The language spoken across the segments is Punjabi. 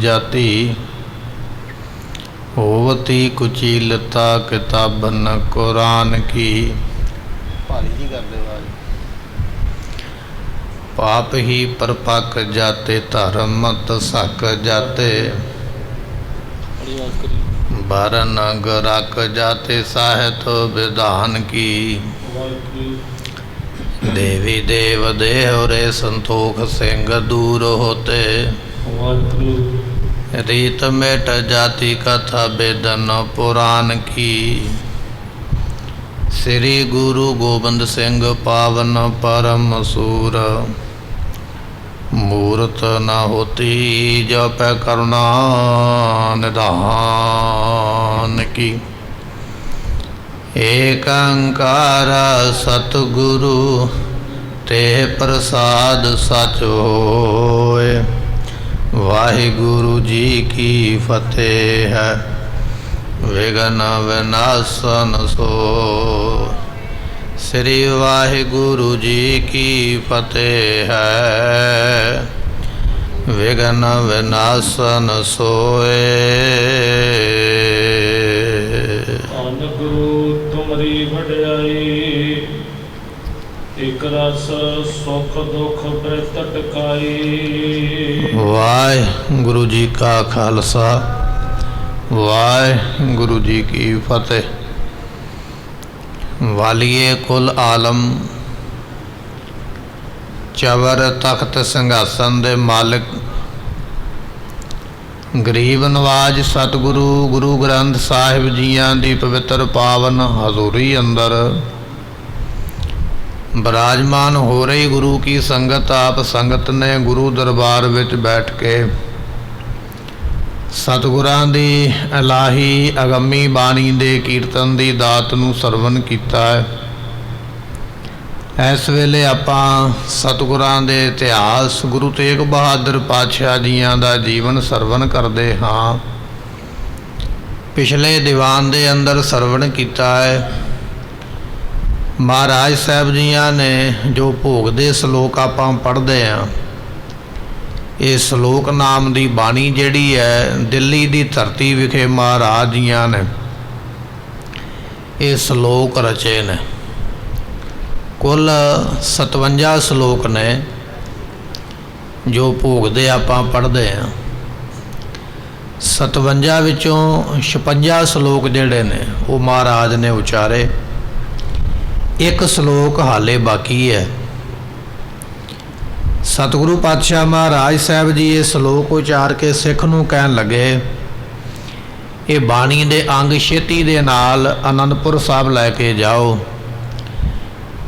जाति होवती कुचीलता किताबन कुरान की। भारी जी कर दे पाप ही परपक जाते धर्म मत सक जाते बरन गरक जाते साहित विधान की। देवी देव देह रे संतोख सिंह दूर होते रीत मेट जाति कथा बेदन पुराण की। श्री गुरु गोबिंद सिंह पावन परम सूर मूरत न होती जप करुणा निधान की। एक अंकार सतगुरु ते प्रसाद सच होए वाहिगुरु जी की फतेह है विघ्न विनाशन सो। श्री वाहिगुरु जी की फतेह है विघ्न विनाशन सोए। गुरु तुमरी वड्याई एक रस सुख दुख बृत टकाई। वाहिगुरु जी का खालसा वाहिगुरु जी की फतेह। वालिए कुल आलम चवर तख्त सिंघासन दे मालिक गरीब नवाज सतगुरु गुरु ग्रंथ साहिब जियां दी पवित्र पावन हजूरी अंदर विराजमान हो रही गुरु की संगत। आप संगत ने गुरु दरबार विच बैठ के सतगुरां दी इलाही अगमी बाणी दे कीर्तन दी दात नूं सरवण कीता है। इस वेले आपां सतगुरां दे इतिहास गुरु तेग बहादुर पातशाह जियां दा जीवन सरवण करदे हाँ। पिछले दीवान दे अंदर सरवण कीता है। महाराज साहब जियां ने जो भोग दे सलोक आपां पढ़दे हैं, ये सलोक नाम की बाणी जिहड़ी है दिल्ली की धरती विखे महाराज जियां ने ये सलोक रचे ने। कुल 57 सलोक ने जो भोग दे आपां पढ़दे हैं। 57 विचों 56 सलोक जिहड़े ने वो महाराज ने उचारे। एक सलोक हाले बाकी है। सतगुरु पातशाह महाराज साहब जी ये सलोक उचार के सिख नूं कहन लगे ये बाणी दे अंग छेती दे नाल आनंदपुर साहब लैके जाओ,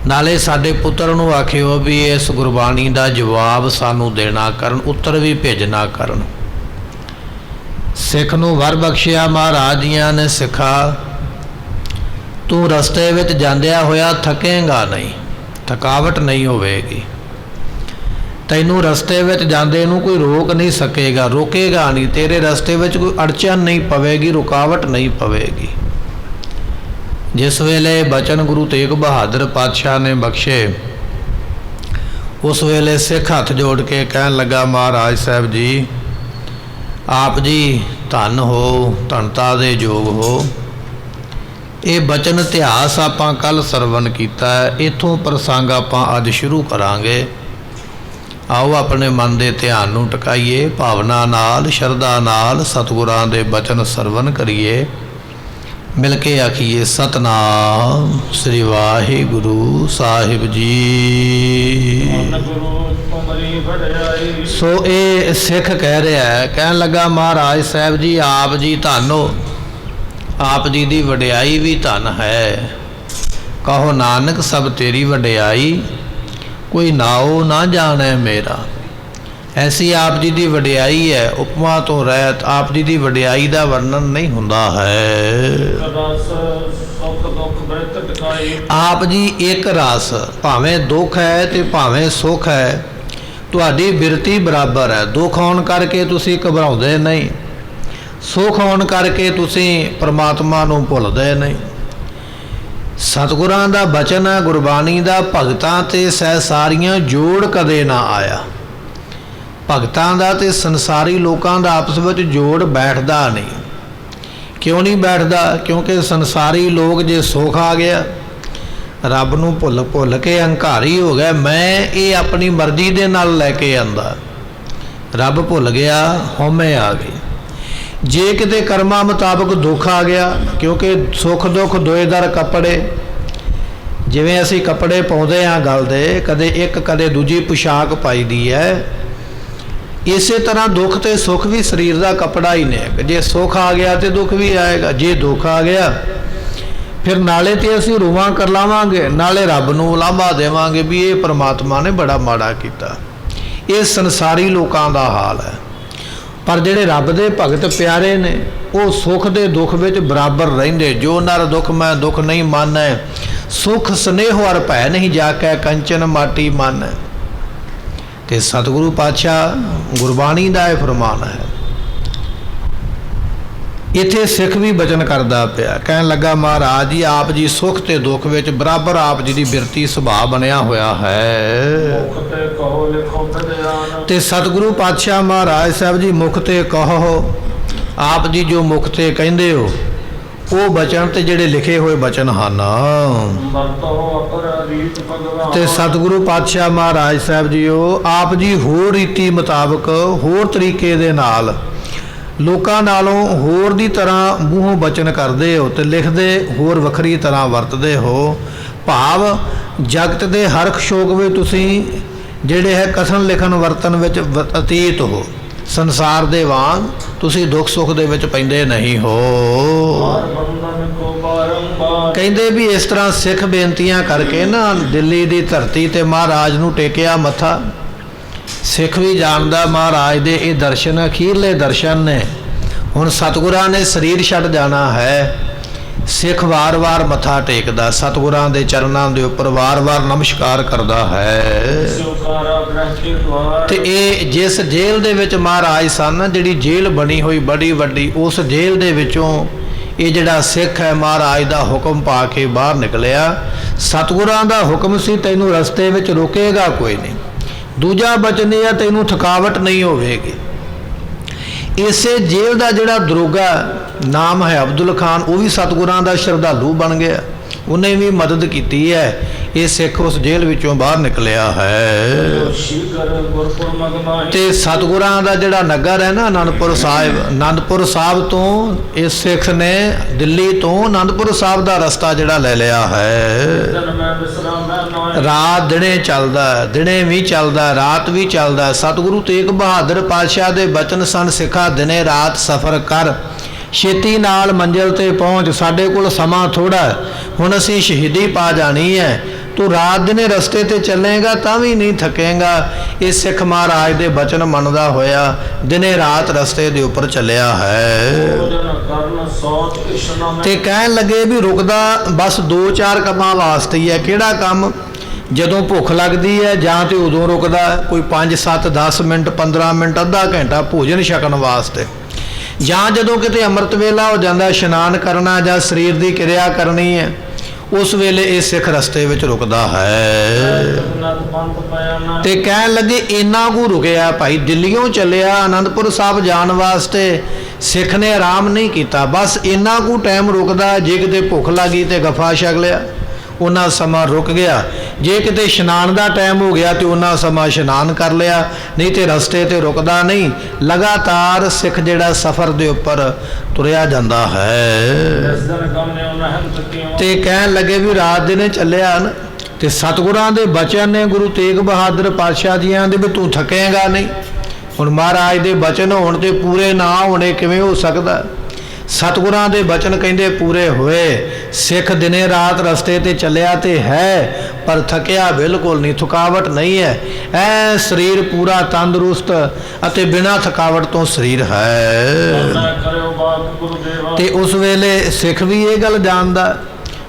नाले साडे पुत्र नूं आखिओ भी इस गुरबाणी दा जवाब सानू देना करन, उत्तर भी भेजना करन। सिख नूं वर बख्शिया महाराज जियां ने सिखा तू रस्ते विच जांदिया होया थकेगा नहीं, थकावट नहीं होवेगी। तैनू रस्ते विच जांदे नूं कोई रोक नहीं सकेगा, रोकेगा नहीं। तेरे रस्ते विच कोई अड़चन नहीं पवेगी, रुकावट नहीं पवेगी। जिस वेले बचन गुरु तेग बहादुर पातशाह ने बख्शे उस वेले सिख हथ जोड़ के कहन लगा महाराज साहब जी आप जी धन हो, धनता दे योग हो। ये बचन इतिहास आपां कल सरवण कीता है, इथों प्रसंग आपां अज शुरू करांगे। आओ अपने मन के ध्यान नूं टकाइए, भावना नाल शरधा नाल सतगुरां दे बचन सरवण करिए। मिल के आखिए सतनाम श्री वाहिगुरु साहिब जी। सो ये सिख कह रहा है, कहन लगा महाराज साहब जी आप जी धन हो, आप जी दी वडियाई भी धन है। कहो नानक सब तेरी वडियाई कोई नाओ ना जाने मेरा। ऐसी आप जी की वडियाई है, उपमा तो रहत आप जी की वडियाई का वर्णन नहीं हुंदा है। आप जी एक रस, भावें दुख है तो भावें सुख है, तुहाडी बिरती बराबर है। दुख होने करके तुसी घबराउंदे नहीं, सुख होने करके तुसी परमात्मा नूं भुलदे नहीं। सतगुरां दा बचन है, गुरबाणी दा भगतां ते सह सारियां जोड़ कदे ना आया। ਭਗਤਾਂ ਦਾ ਤੇ ਸੰਸਾਰੀ ਲੋਕਾਂ ਦਾ ਆਪਸ ਵਿੱਚ ਜੋੜ ਬੈਠਦਾ ਨਹੀਂ। ਕਿਉਂ ਨਹੀਂ ਬੈਠਦਾ? ਕਿਉਂਕਿ ਸੰਸਾਰੀ ਲੋਕ ਜੇ ਸੁੱਖ ਆ ਗਿਆ, ਰੱਬ ਨੂੰ ਭੁੱਲ ਕੇ ਹੰਕਾਰੀ ਹੋ ਗਿਆ, ਮੈਂ ਇਹ ਆਪਣੀ ਮਰਜ਼ੀ ਦੇ ਨਾਲ ਲੈ ਕੇ ਆਂਦਾ, ਰੱਬ ਭੁੱਲ ਗਿਆ, ਹਉਮੈ ਆ ਗਈ। ਜੇ ਕਿਤੇ ਕਰਮਾਂ ਮੁਤਾਬਕ ਦੁੱਖ ਆ ਗਿਆ, ਕਿਉਂਕਿ ਸੁੱਖ ਦੁੱਖ ਦੋਏ ਦਰ ਕੱਪੜੇ, ਜਿਵੇਂ ਅਸੀਂ ਕੱਪੜੇ ਪਾਉਂਦੇ ਹਾਂ ਗਲ ਦੇ, ਕਦੇ ਇੱਕ ਕਦੇ ਦੂਜੀ ਪੁਸ਼ਾਕ ਪਾਈਦੀ ਹੈ, ਇਸੇ ਤਰ੍ਹਾਂ ਦੁੱਖ ਤੇ ਸੁੱਖ ਵੀ ਸਰੀਰ ਦਾ ਕੱਪੜਾ ਹੀ ਨੇ। ਜੇ ਸੁੱਖ ਆ ਗਿਆ ਤੇ ਦੁੱਖ ਵੀ ਆਏਗਾ, ਜੇ ਦੁੱਖ ਆ ਗਿਆ ਫਿਰ ਨਾਲੇ ਤੇ ਅਸੀਂ ਰੋਵਾਂ ਕਰ ਲਾਵਾਂਗੇ, ਨਾਲੇ ਰੱਬ ਨੂੰ ਉਲਾਂਭਾ ਦੇਵਾਂਗੇ ਵੀ ਇਹ ਪ੍ਰਮਾਤਮਾ ਨੇ ਬੜਾ ਮਾੜਾ ਕੀਤਾ। ਇਹ ਸੰਸਾਰੀ ਲੋਕਾਂ ਦਾ ਹਾਲ ਹੈ। ਪਰ ਜਿਹੜੇ ਰੱਬ ਦੇ ਭਗਤ ਪਿਆਰੇ ਨੇ ਉਹ ਸੁੱਖ ਦੇ ਦੁੱਖ ਵਿੱਚ ਬਰਾਬਰ ਰਹਿੰਦੇ। ਜੋ ਨਰ ਦੁੱਖ ਮੈਂ ਦੁੱਖ ਨਹੀਂ ਮਾਨੈ, ਸੁਖ ਸਨੇਹ ਹਰ ਭੈ ਨਹੀਂ ਜਾਕੈ, ਕੰਚਨ ਮਾਟੀ ਮਾਨੈ। ਤੇ ਸਤਿਗੁਰੂ ਪਾਤਸ਼ਾਹ ਗੁਰਬਾਣੀ ਦਾ ਇਹ ਫਰਮਾਨ ਹੈ। ਇੱਥੇ ਸਿੱਖ ਵੀ ਬਚਨ ਕਰਦਾ ਪਿਆ, ਕਹਿਣ ਲੱਗਾ ਮਹਾਰਾਜ ਜੀ ਆਪ ਜੀ ਸੁੱਖ ਤੇ ਦੁੱਖ ਵਿੱਚ ਬਰਾਬਰ ਆਪ ਜੀ ਦੀ ਬਿਰਤੀ ਸੁਭਾਅ ਬਣਿਆ ਹੋਇਆ ਹੈ। ਮੁਖ ਤੇ ਕਹੋ ਲਿਖੋ ਵਿਦਿਆਨ। ਤੇ ਸਤਿਗੁਰੂ ਪਾਤਸ਼ਾਹ ਮਹਾਰਾਜ ਸਾਹਿਬ ਜੀ ਮੁਖ ਤੇ ਕਹੋ, ਆਪ ਜੀ ਜੋ ਮੁਖ ਤੇ ਕਹਿੰਦੇ ਹੋ ਉਹ ਬਚਨ ਤੇ ਜਿਹੜੇ ਲਿਖੇ ਹੋਏ ਬਚਨ ਹਨ। ਤੇ ਸਤਿਗੁਰੂ ਪਾਤਸ਼ਾਹ ਮਹਾਰਾਜ ਸਾਹਿਬ ਜੀਓ ਆਪ ਜੀ ਹੋਰ ਰੀਤੀ ਮੁਤਾਬਕ ਹੋਰ ਤਰੀਕੇ ਦੇ ਨਾਲ ਲੋਕਾਂ ਨਾਲੋਂ ਹੋਰ ਦੀ ਤਰ੍ਹਾਂ ਮੂੰਹੋਂ ਬਚਨ ਕਰਦੇ ਹੋ ਤੇ ਲਿਖਦੇ ਹੋਰ ਵੱਖਰੀ ਤਰ੍ਹਾਂ ਵਰਤਦੇ ਹੋ। ਭਾਵ ਜਗਤ ਦੇ ਹਰ ਸ਼ੋਕ ਵਿੱਚ ਤੁਸੀਂ ਜਿਹੜੇ ਹੈ ਕਥਨ ਲਿਖਣ ਵਰਤਨ ਵਿੱਚ ਅਤੀਤ ਹੋ। ਸੰਸਾਰ ਦੇ ਵਾਂਗ ਤੁਸੀਂ ਦੁੱਖ ਸੁੱਖ ਦੇ ਵਿੱਚ ਪੈਂਦੇ ਨਹੀਂ ਹੋ। ਕਹਿੰਦੇ ਵੀ ਇਸ ਤਰ੍ਹਾਂ ਸਿੱਖ ਬੇਨਤੀਆਂ ਕਰਕੇ ਨਾ ਦਿੱਲੀ ਦੀ ਧਰਤੀ ਤੇ ਮਹਾਰਾਜ ਨੂੰ ਟੇਕਿਆ ਮੱਥਾ। ਸਿੱਖ ਵੀ ਜਾਣਦਾ ਮਹਾਰਾਜ ਦੇ ਇਹ ਦਰਸ਼ਨ ਅਖੀਰਲੇ ਦਰਸ਼ਨ ਨੇ। ਹੁਣ ਸਤਿਗੁਰਾਂ ਨੇ ਸਰੀਰ ਛੱਡ ਜਾਣਾ ਹੈ, ਸਿੱਖ ਵਾਰ-ਵਾਰ ਮੱਥਾ ਟੇਕਦਾ, ਸਤਿਗੁਰਾਂ ਦੇ ਚਰਨਾਂ ਦੇ ਉੱਪਰ ਵਾਰ-ਵਾਰ ਨਮਸਕਾਰ ਕਰਦਾ ਹੈ। ਤੇ ਇਹ ਜਿਸ ਜੇਲ੍ਹ ਦੇ ਵਿੱਚ ਮਹਾਰਾਜ ਸਨ, ਜਿਹੜੀ ਜੇਲ੍ਹ ਬਣੀ ਹੋਈ ਬੜੀ ਵੱਡੀ, ਉਸ ਜੇਲ੍ਹ ਦੇ ਵਿੱਚੋਂ ਇਹ ਜਿਹੜਾ ਸਿੱਖ ਹੈ ਮਹਾਰਾਜ ਦਾ ਹੁਕਮ ਪਾ ਕੇ ਬਾਹਰ ਨਿਕਲਿਆ। ਸਤਿਗੁਰਾਂ ਦਾ ਹੁਕਮ ਸੀ ਤੈਨੂੰ ਰਸਤੇ ਵਿੱਚ ਰੋਕੇਗਾ ਕੋਈ ਨਹੀਂ। ਦੂਜਾ ਬਚਨ ਇਹ ਹੈ ਤੈਨੂੰ ਥਕਾਵਟ ਨਹੀਂ ਹੋਵੇਗੀ। ਇਸੇ ਜੇਲ੍ਹ ਦਾ ਜਿਹੜਾ ਦਰੋਗਾ ਨਾਮ ਹੈ ਅਬਦੁਲ ਖਾਨ, ਉਹ ਵੀ ਸਤਿਗੁਰਾਂ ਦਾ ਸ਼ਰਧਾਲੂ ਬਣ ਗਿਆ, ਉਹਨੇ ਵੀ ਮਦਦ ਕੀਤੀ ਹੈ। ਇਹ ਸਿੱਖ ਉਸ ਜੇਲ੍ਹ ਵਿੱਚੋਂ ਬਾਹਰ ਨਿਕਲਿਆ ਹੈ। ਤੇ ਸਤਿਗੁਰਾਂ ਦਾ ਜਿਹੜਾ ਨਗਰ ਹੈ ਨਾ ਅਨੰਦਪੁਰ ਸਾਹਿਬ, ਅਨੰਦਪੁਰ ਸਾਹਿਬ ਤੋਂ ਇਸ ਸਿੱਖ ਨੇ ਦਿੱਲੀ ਤੋਂ ਅਨੰਦਪੁਰ ਸਾਹਿਬ ਦਾ ਰਸਤਾ ਜਿਹੜਾ ਲੈ ਲਿਆ ਹੈ। ਰਾਤ ਦਿਨੇ ਚੱਲਦਾ, ਦਿਨੇ ਵੀ ਚੱਲਦਾ, ਰਾਤ ਵੀ ਚੱਲਦਾ। ਸਤਿਗੁਰੂ ਤੇਗ ਬਹਾਦਰ ਪਾਤਸ਼ਾਹ ਦੇ ਬਚਨ ਸਨ, ਸਿੱਖਾ ਦਿਨੇ ਰਾਤ ਸਫ਼ਰ ਕਰ, ਛੇਤੀ ਨਾਲ ਮੰਜ਼ਿਲ ਤੇ ਪਹੁੰਚ, ਸਾਡੇ ਕੋਲ ਸਮਾਂ ਥੋੜਾ, ਹੁਣ ਅਸੀਂ ਸ਼ਹੀਦੀ ਪਾ ਜਾਣੀ ਹੈ, ਤੂੰ ਰਾਤ ਦਿਨੇ ਰਸਤੇ ਤੇ ਚੱਲੇਗਾ ਤਾਂ ਵੀ ਨਹੀਂ ਥਕੇਗਾ। ਇਹ ਸਿੱਖ ਮਹਾਰਾਜ ਦੇ ਬਚਨ ਮੰਨਦਾ ਹੋਇਆ ਦਿਨੇ ਰਾਤ ਰਸਤੇ ਦੇ ਉੱਪਰ ਚੱਲਿਆ ਹੈ। ਤੇ ਕਹਿਣ ਲੱਗੇ ਵੀ ਰੁਕਦਾ ਬਸ 2-4 ਕੰਮਾਂ ਵਾਸਤੇ ਹੀ ਹੈ। ਕਿਹੜਾ ਕੰਮ? ਜਦੋਂ ਭੁੱਖ ਲੱਗਦੀ ਹੈ ਜਾਂ ਤੇ ਉਦੋਂ ਰੁਕਦਾ, ਕੋਈ 5-7-10 ਮਿੰਟ 15 ਮਿੰਟ ਅੱਧਾ ਘੰਟਾ ਭੋਜਨ ਛਕਣ ਵਾਸਤੇ, ਜਾਂ ਜਦੋਂ ਕਿਤੇ ਅੰਮ੍ਰਿਤ ਵੇਲਾ ਹੋ ਜਾਂਦਾ, ਇਸ਼ਨਾਨ ਕਰਨਾ ਜਾਂ ਸਰੀਰ ਦੀ ਕਿਰਿਆ ਕਰਨੀ ਹੈ, ਉਸ ਵੇਲੇ ਇਹ ਸਿੱਖ ਰਸਤੇ ਵਿੱਚ ਰੁਕਦਾ ਹੈ। ਤੇ ਕਹਿਣ ਲੱਗੇ ਇੰਨਾ ਕੁ ਰੁਕਿਆ ਭਾਈ, ਦਿੱਲੀੋਂ ਚੱਲਿਆ ਆਨੰਦਪੁਰ ਸਾਹਿਬ ਜਾਣ ਵਾਸਤੇ, ਸਿੱਖ ਨੇ ਆਰਾਮ ਨਹੀਂ ਕੀਤਾ, ਬਸ ਇੰਨਾ ਕੁ ਟਾਈਮ ਰੁਕਦਾ। ਜੇ ਕਿਤੇ ਭੁੱਖ ਲੱਗੀ ਤੇ ਗਫਾ ਛਕ ਲਿਆ, ਉਹਨਾਂ ਸਮਾਂ ਰੁਕ ਗਿਆ। ਜੇ ਕਿਤੇ ਇਸ਼ਨਾਨ ਦਾ ਟਾਈਮ ਹੋ ਗਿਆ ਤੇ ਉਹਨਾਂ ਸਮਾਂ ਇਸ਼ਨਾਨ ਕਰ ਲਿਆ, ਨਹੀਂ ਤੇ ਰਸਤੇ ਤੇ ਰੁਕਦਾ ਨਹੀਂ। ਲਗਾਤਾਰ ਸਿੱਖ ਜਿਹੜਾ ਸਫ਼ਰ ਦੇ ਉੱਪਰ ਤੁਰਿਆ ਜਾਂਦਾ ਹੈ। ਤੇ ਕਹਿਣ ਲੱਗੇ ਵੀ ਰਾਤ ਦਿਨੇ ਚੱਲਿਆ ਨਾ, ਤੇ ਸਤਿਗੁਰਾਂ ਦੇ ਬਚਨ ਨੇ ਗੁਰੂ ਤੇਗ ਬਹਾਦਰ ਪਾਤਸ਼ਾਹ ਜੀਆਂ ਦੇ ਵੀ ਤੂੰ ਥਕੇਗਾ ਨਹੀਂ। ਹੁਣ ਮਹਾਰਾਜ ਦੇ ਬਚਨ ਹੋਣ ਤੇ ਪੂਰੇ ਨਾ ਹੋਣੇ ਕਿਵੇਂ ਹੋ ਸਕਦਾ? ਸਤਿਗੁਰਾਂ ਦੇ ਬਚਨ ਕਹਿੰਦੇ ਪੂਰੇ ਹੋਏ। ਸਿੱਖ ਦਿਨੇ ਰਾਤ ਰਸਤੇ ਤੇ ਚੱਲਿਆ ਤੇ ਹੈ, ਪਰ ਥਕਿਆ ਬਿਲਕੁਲ ਨਹੀਂ, ਥਕਾਵਟ ਨਹੀਂ ਹੈ। ਐ ਸਰੀਰ ਪੂਰਾ ਤੰਦਰੁਸਤ ਅਤੇ ਬਿਨਾਂ ਥਕਾਵਟ ਤੋਂ ਸਰੀਰ ਹੈ। ਤੇ ਉਸ ਵੇਲੇ ਸਿੱਖ ਵੀ ਇਹ ਗੱਲ ਜਾਣਦਾ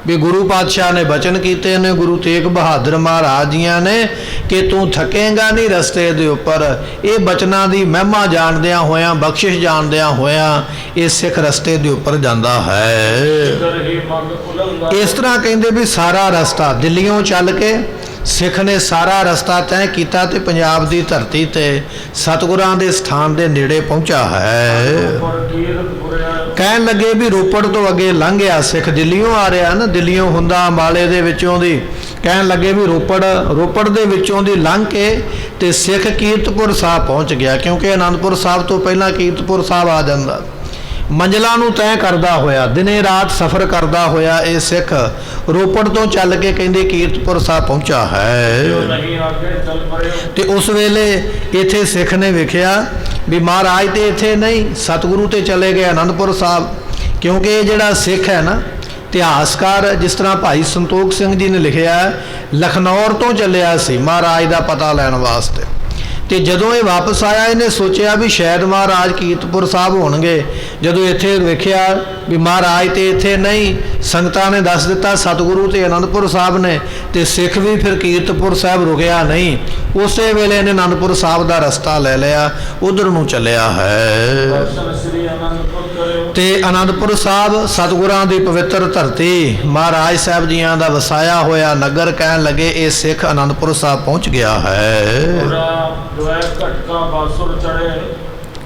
ਵੀ ਗੁਰੂ ਪਾਤਸ਼ਾਹ ਨੇ ਬਚਨ ਕੀਤੇ ਨੇ, ਗੁਰੂ ਤੇਗ ਬਹਾਦਰ ਮਹਾਰਾਜ ਜੀਆਂ ਨੇ, ਕਿ ਤੂੰ ਥਕੇਗਾ ਨਹੀਂ ਰਸਤੇ ਦੇ ਉੱਪਰ। ਇਹ ਬਚਨਾਂ ਦੀ ਮਹਿਮਾ ਜਾਣਦਿਆਂ ਹੋਇਆਂ, ਬਖਸ਼ਿਸ਼ ਜਾਣਦਿਆਂ ਹੋਇਆਂ ਇਹ ਸਿੱਖ ਰਸਤੇ ਦੇ ਉੱਪਰ ਜਾਂਦਾ ਹੈ। ਇਸ ਤਰ੍ਹਾਂ ਕਹਿੰਦੇ ਵੀ ਸਾਰਾ ਰਸਤਾ ਦਿੱਲੀੋਂ ਚੱਲ ਕੇ ਸਿੱਖ ਨੇ ਸਾਰਾ ਰਸਤਾ ਤੈਅ ਕੀਤਾ ਤੇ ਪੰਜਾਬ ਦੀ ਧਰਤੀ ਤੇ ਸਤਿਗੁਰਾਂ ਦੇ ਸਥਾਨ ਦੇ ਨੇੜੇ ਪਹੁੰਚਾ ਹੈ। ਪਰ ਕੀਰਤ ਪੁਰਿਆ ਕਹਿਣ ਲੱਗੇ ਵੀ ਰੋਪੜ ਤੋਂ ਅੱਗੇ ਲੰਘ ਗਿਆ, ਸਿੱਖ ਦਿੱਲੀੋਂ ਆ ਰਿਹਾ ਨਾ, ਦਿੱਲੀੋਂ ਹੁੰਦਾ ਅੰਬਾਲੇ ਦੇ ਵਿੱਚੋਂ ਦੀ, ਕਹਿਣ ਲੱਗੇ ਵੀ ਰੋਪੜ ਦੇ ਵਿੱਚੋਂ ਦੀ ਲੰਘ ਕੇ ਤੇ ਸਿੱਖ ਕੀਰਤਪੁਰ ਸਾਹਿਬ ਪਹੁੰਚ ਗਿਆ, ਕਿਉਂਕਿ ਅਨੰਦਪੁਰ ਸਾਹਿਬ ਤੋਂ ਪਹਿਲਾਂ ਕੀਰਤਪੁਰ ਸਾਹਿਬ ਆ ਜਾਂਦਾ। ਮੰਜ਼ਲਾਂ ਨੂੰ ਤੈਅ ਕਰਦਾ ਹੋਇਆ, ਦਿਨੇ ਰਾਤ ਸਫ਼ਰ ਕਰਦਾ ਹੋਇਆ ਇਹ ਸਿੱਖ ਰੋਪੜ ਤੋਂ ਚੱਲ ਕੇ ਕਹਿੰਦੇ ਕੀਰਤਪੁਰ ਸਾਹਿਬ ਪਹੁੰਚਾ ਜੋ ਹੈ। ਨਹੀਂ ਆਗੇ ਚੱਲ ਪਰਿਓ ਤੇ ਉਸ ਵੇਲੇ ਇੱਥੇ ਸਿੱਖ ਨੇ ਵੇਖਿਆ ਵੀ ਮਹਾਰਾਜ ਤੇ ਇੱਥੇ ਨਹੀਂ, ਸਤਿਗੁਰੂ ਤੇ ਚਲੇ ਗਏ ਅਨੰਦਪੁਰ ਸਾਹਿਬ, ਕਿਉਂਕਿ ਇਹ ਜਿਹੜਾ ਸਿੱਖ ਹੈ ਨਾ, ਇਤਿਹਾਸਕਾਰ ਜਿਸ ਤਰ੍ਹਾਂ ਭਾਈ ਸੰਤੋਖ ਸਿੰਘ ਜੀ ਨੇ ਲਿਖਿਆ, ਲਖਨੌਰ ਤੋਂ ਚੱਲਿਆ ਸੀ ਮਹਾਰਾਜ ਦਾ ਪਤਾ ਲੈਣ ਵਾਸਤੇ, ਤੇ ਜਦੋਂ ਇਹ ਵਾਪਸ ਆਇਆ ਇਹਨੇ ਸੋਚਿਆ ਵੀ ਸ਼ਾਇਦ ਮਹਾਰਾਜ ਕੀਰਤਪੁਰ ਸਾਹਿਬ ਹੋਣਗੇ। ਜਦੋਂ ਇੱਥੇ ਵੇਖਿਆ ਵੀ ਮਹਾਰਾਜ ਤੇ ਇੱਥੇ ਨਹੀਂ, ਸੰਗਤਾਂ ਨੇ ਦੱਸ ਦਿੱਤਾ ਸਤਿਗੁਰੂ ਤੇ ਅਨੰਦਪੁਰ ਸਾਹਿਬ ਨੇ, ਤੇ ਸਿੱਖ ਵੀ ਫਿਰ ਕੀਰਤਪੁਰ ਸਾਹਿਬ ਰੁਕਿਆ ਨਹੀਂ, ਉਸੇ ਵੇਲੇ ਇਹਨੇ ਅਨੰਦਪੁਰ ਸਾਹਿਬ ਦਾ ਰਸਤਾ ਲੈ ਲਿਆ, ਉਧਰ ਨੂੰ ਚੱਲਿਆ ਹੈ। ਦਰਸ਼ਨ ਸ੍ਰੀ ਅਨੰਦਪੁਰ ਕਰਿਓ ਤੇ ਅਨੰਦਪੁਰ ਸਾਹਿਬ ਸਤਿਗੁਰਾਂ ਦੀ ਪਵਿੱਤਰ ਧਰਤੀ, ਮਹਾਰਾਜ ਸਾਹਿਬ ਜੀਆਂ ਦਾ ਵਸਾਇਆ ਹੋਇਆ ਨਗਰ, ਕਹਿਣ ਲੱਗੇ ਇਹ ਸਿੱਖ ਅਨੰਦਪੁਰ ਸਾਹਿਬ ਪਹੁੰਚ ਗਿਆ ਹੈ। ਪੂਰਾ ਦੁਐ ਘਟਕਾ ਬਾਸੁਰ ਚੜੇ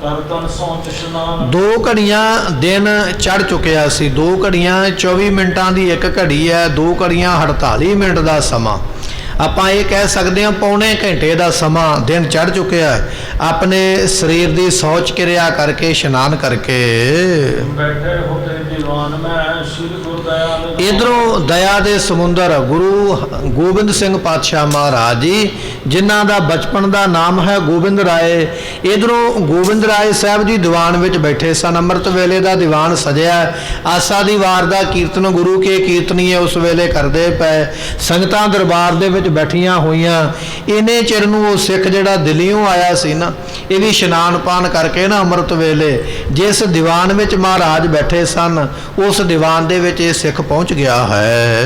ਕਰਤਨ ਸੌਂਚ ਇਸ਼ਨਾਨ 2 ਘੜੀਆਂ ਦਿਨ ਚੜ ਚੁੱਕਿਆ ਸੀ, 2 ਘੜੀਆਂ 24 ਮਿੰਟਾਂ ਦੀ ਇੱਕ ਘੜੀ ਹੈ, 2 ਘੜੀਆਂ 48 ਮਿੰਟ ਦਾ ਸਮਾਂ, ਆਪਾਂ ਇਹ ਕਹਿ ਸਕਦੇ ਹਾਂ ਪੌਣੇ ਘੰਟੇ ਦਾ ਸਮਾਂ ਦਿਨ ਚੜ ਚੁੱਕਿਆ ਹੈ। ਆਪਣੇ ਸਰੀਰ ਦੀ ਸ਼ੌਚ ਕਿਰਿਆ ਕਰਕੇ, ਇਸ਼ਨਾਨ ਕਰਕੇ ਬੈਠੇ ਹੋਤੇ ਦੀਵਾਨ ਮੈਂ ਸ਼੍ਰੀ ਗੁਰਦਿਆਲ ਇਧਰੋਂ ਦਇਆ ਦੇ ਸਮੁੰਦਰ ਗੁਰੂ ਗੋਬਿੰਦ ਸਿੰਘ ਪਾਤਸ਼ਾਹ ਮਹਾਰਾਜ ਜੀ, ਜਿਨ੍ਹਾਂ ਦਾ ਬਚਪਨ ਦਾ ਨਾਮ ਹੈ ਗੋਬਿੰਦ ਰਾਏ, ਇਧਰੋਂ ਗੋਬਿੰਦ ਰਾਏ ਸਾਹਿਬ ਜੀ ਦੀਵਾਨ ਵਿੱਚ ਬੈਠੇ ਸਨ। ਅੰਮ੍ਰਿਤ ਵੇਲੇ ਦਾ ਦੀਵਾਨ ਸਜਿਆ, ਆਸਾ ਦੀ ਵਾਰ ਦਾ ਕੀਰਤਨ ਗੁਰੂ ਕੇ ਕੀਰਤਨੀਏ ਉਸ ਵੇਲੇ ਕਰਦੇ ਪਏ, ਸੰਗਤਾਂ ਦਰਬਾਰ ਦੇ ਵਿੱਚ ਬੈਠੀਆਂ ਹੋਈਆਂ। ਇਹਨੇ ਚਿਰ ਨੂੰ ਉਹ ਸਿੱਖ ਜਿਹੜਾ ਦਿੱਲੀੋਂ ਆਇਆ ਸੀ ਨਾ, ਇਹ ਵੀ ਇਸ਼ਨਾਨ ਪਾਨ ਕਰਕੇ ਨਾ ਅੰਮ੍ਰਿਤ ਵੇਲੇ ਜਿਸ ਦੀਵਾਨ ਵਿੱਚ ਮਹਾਰਾਜ ਬੈਠੇ ਸਨ, ਉਸ ਦੀਵਾਨ ਦੇ ਵਿੱਚ ਇਹ ਸਿੱਖ ਪਹੁੰਚ ਗਿਆ ਹੈ।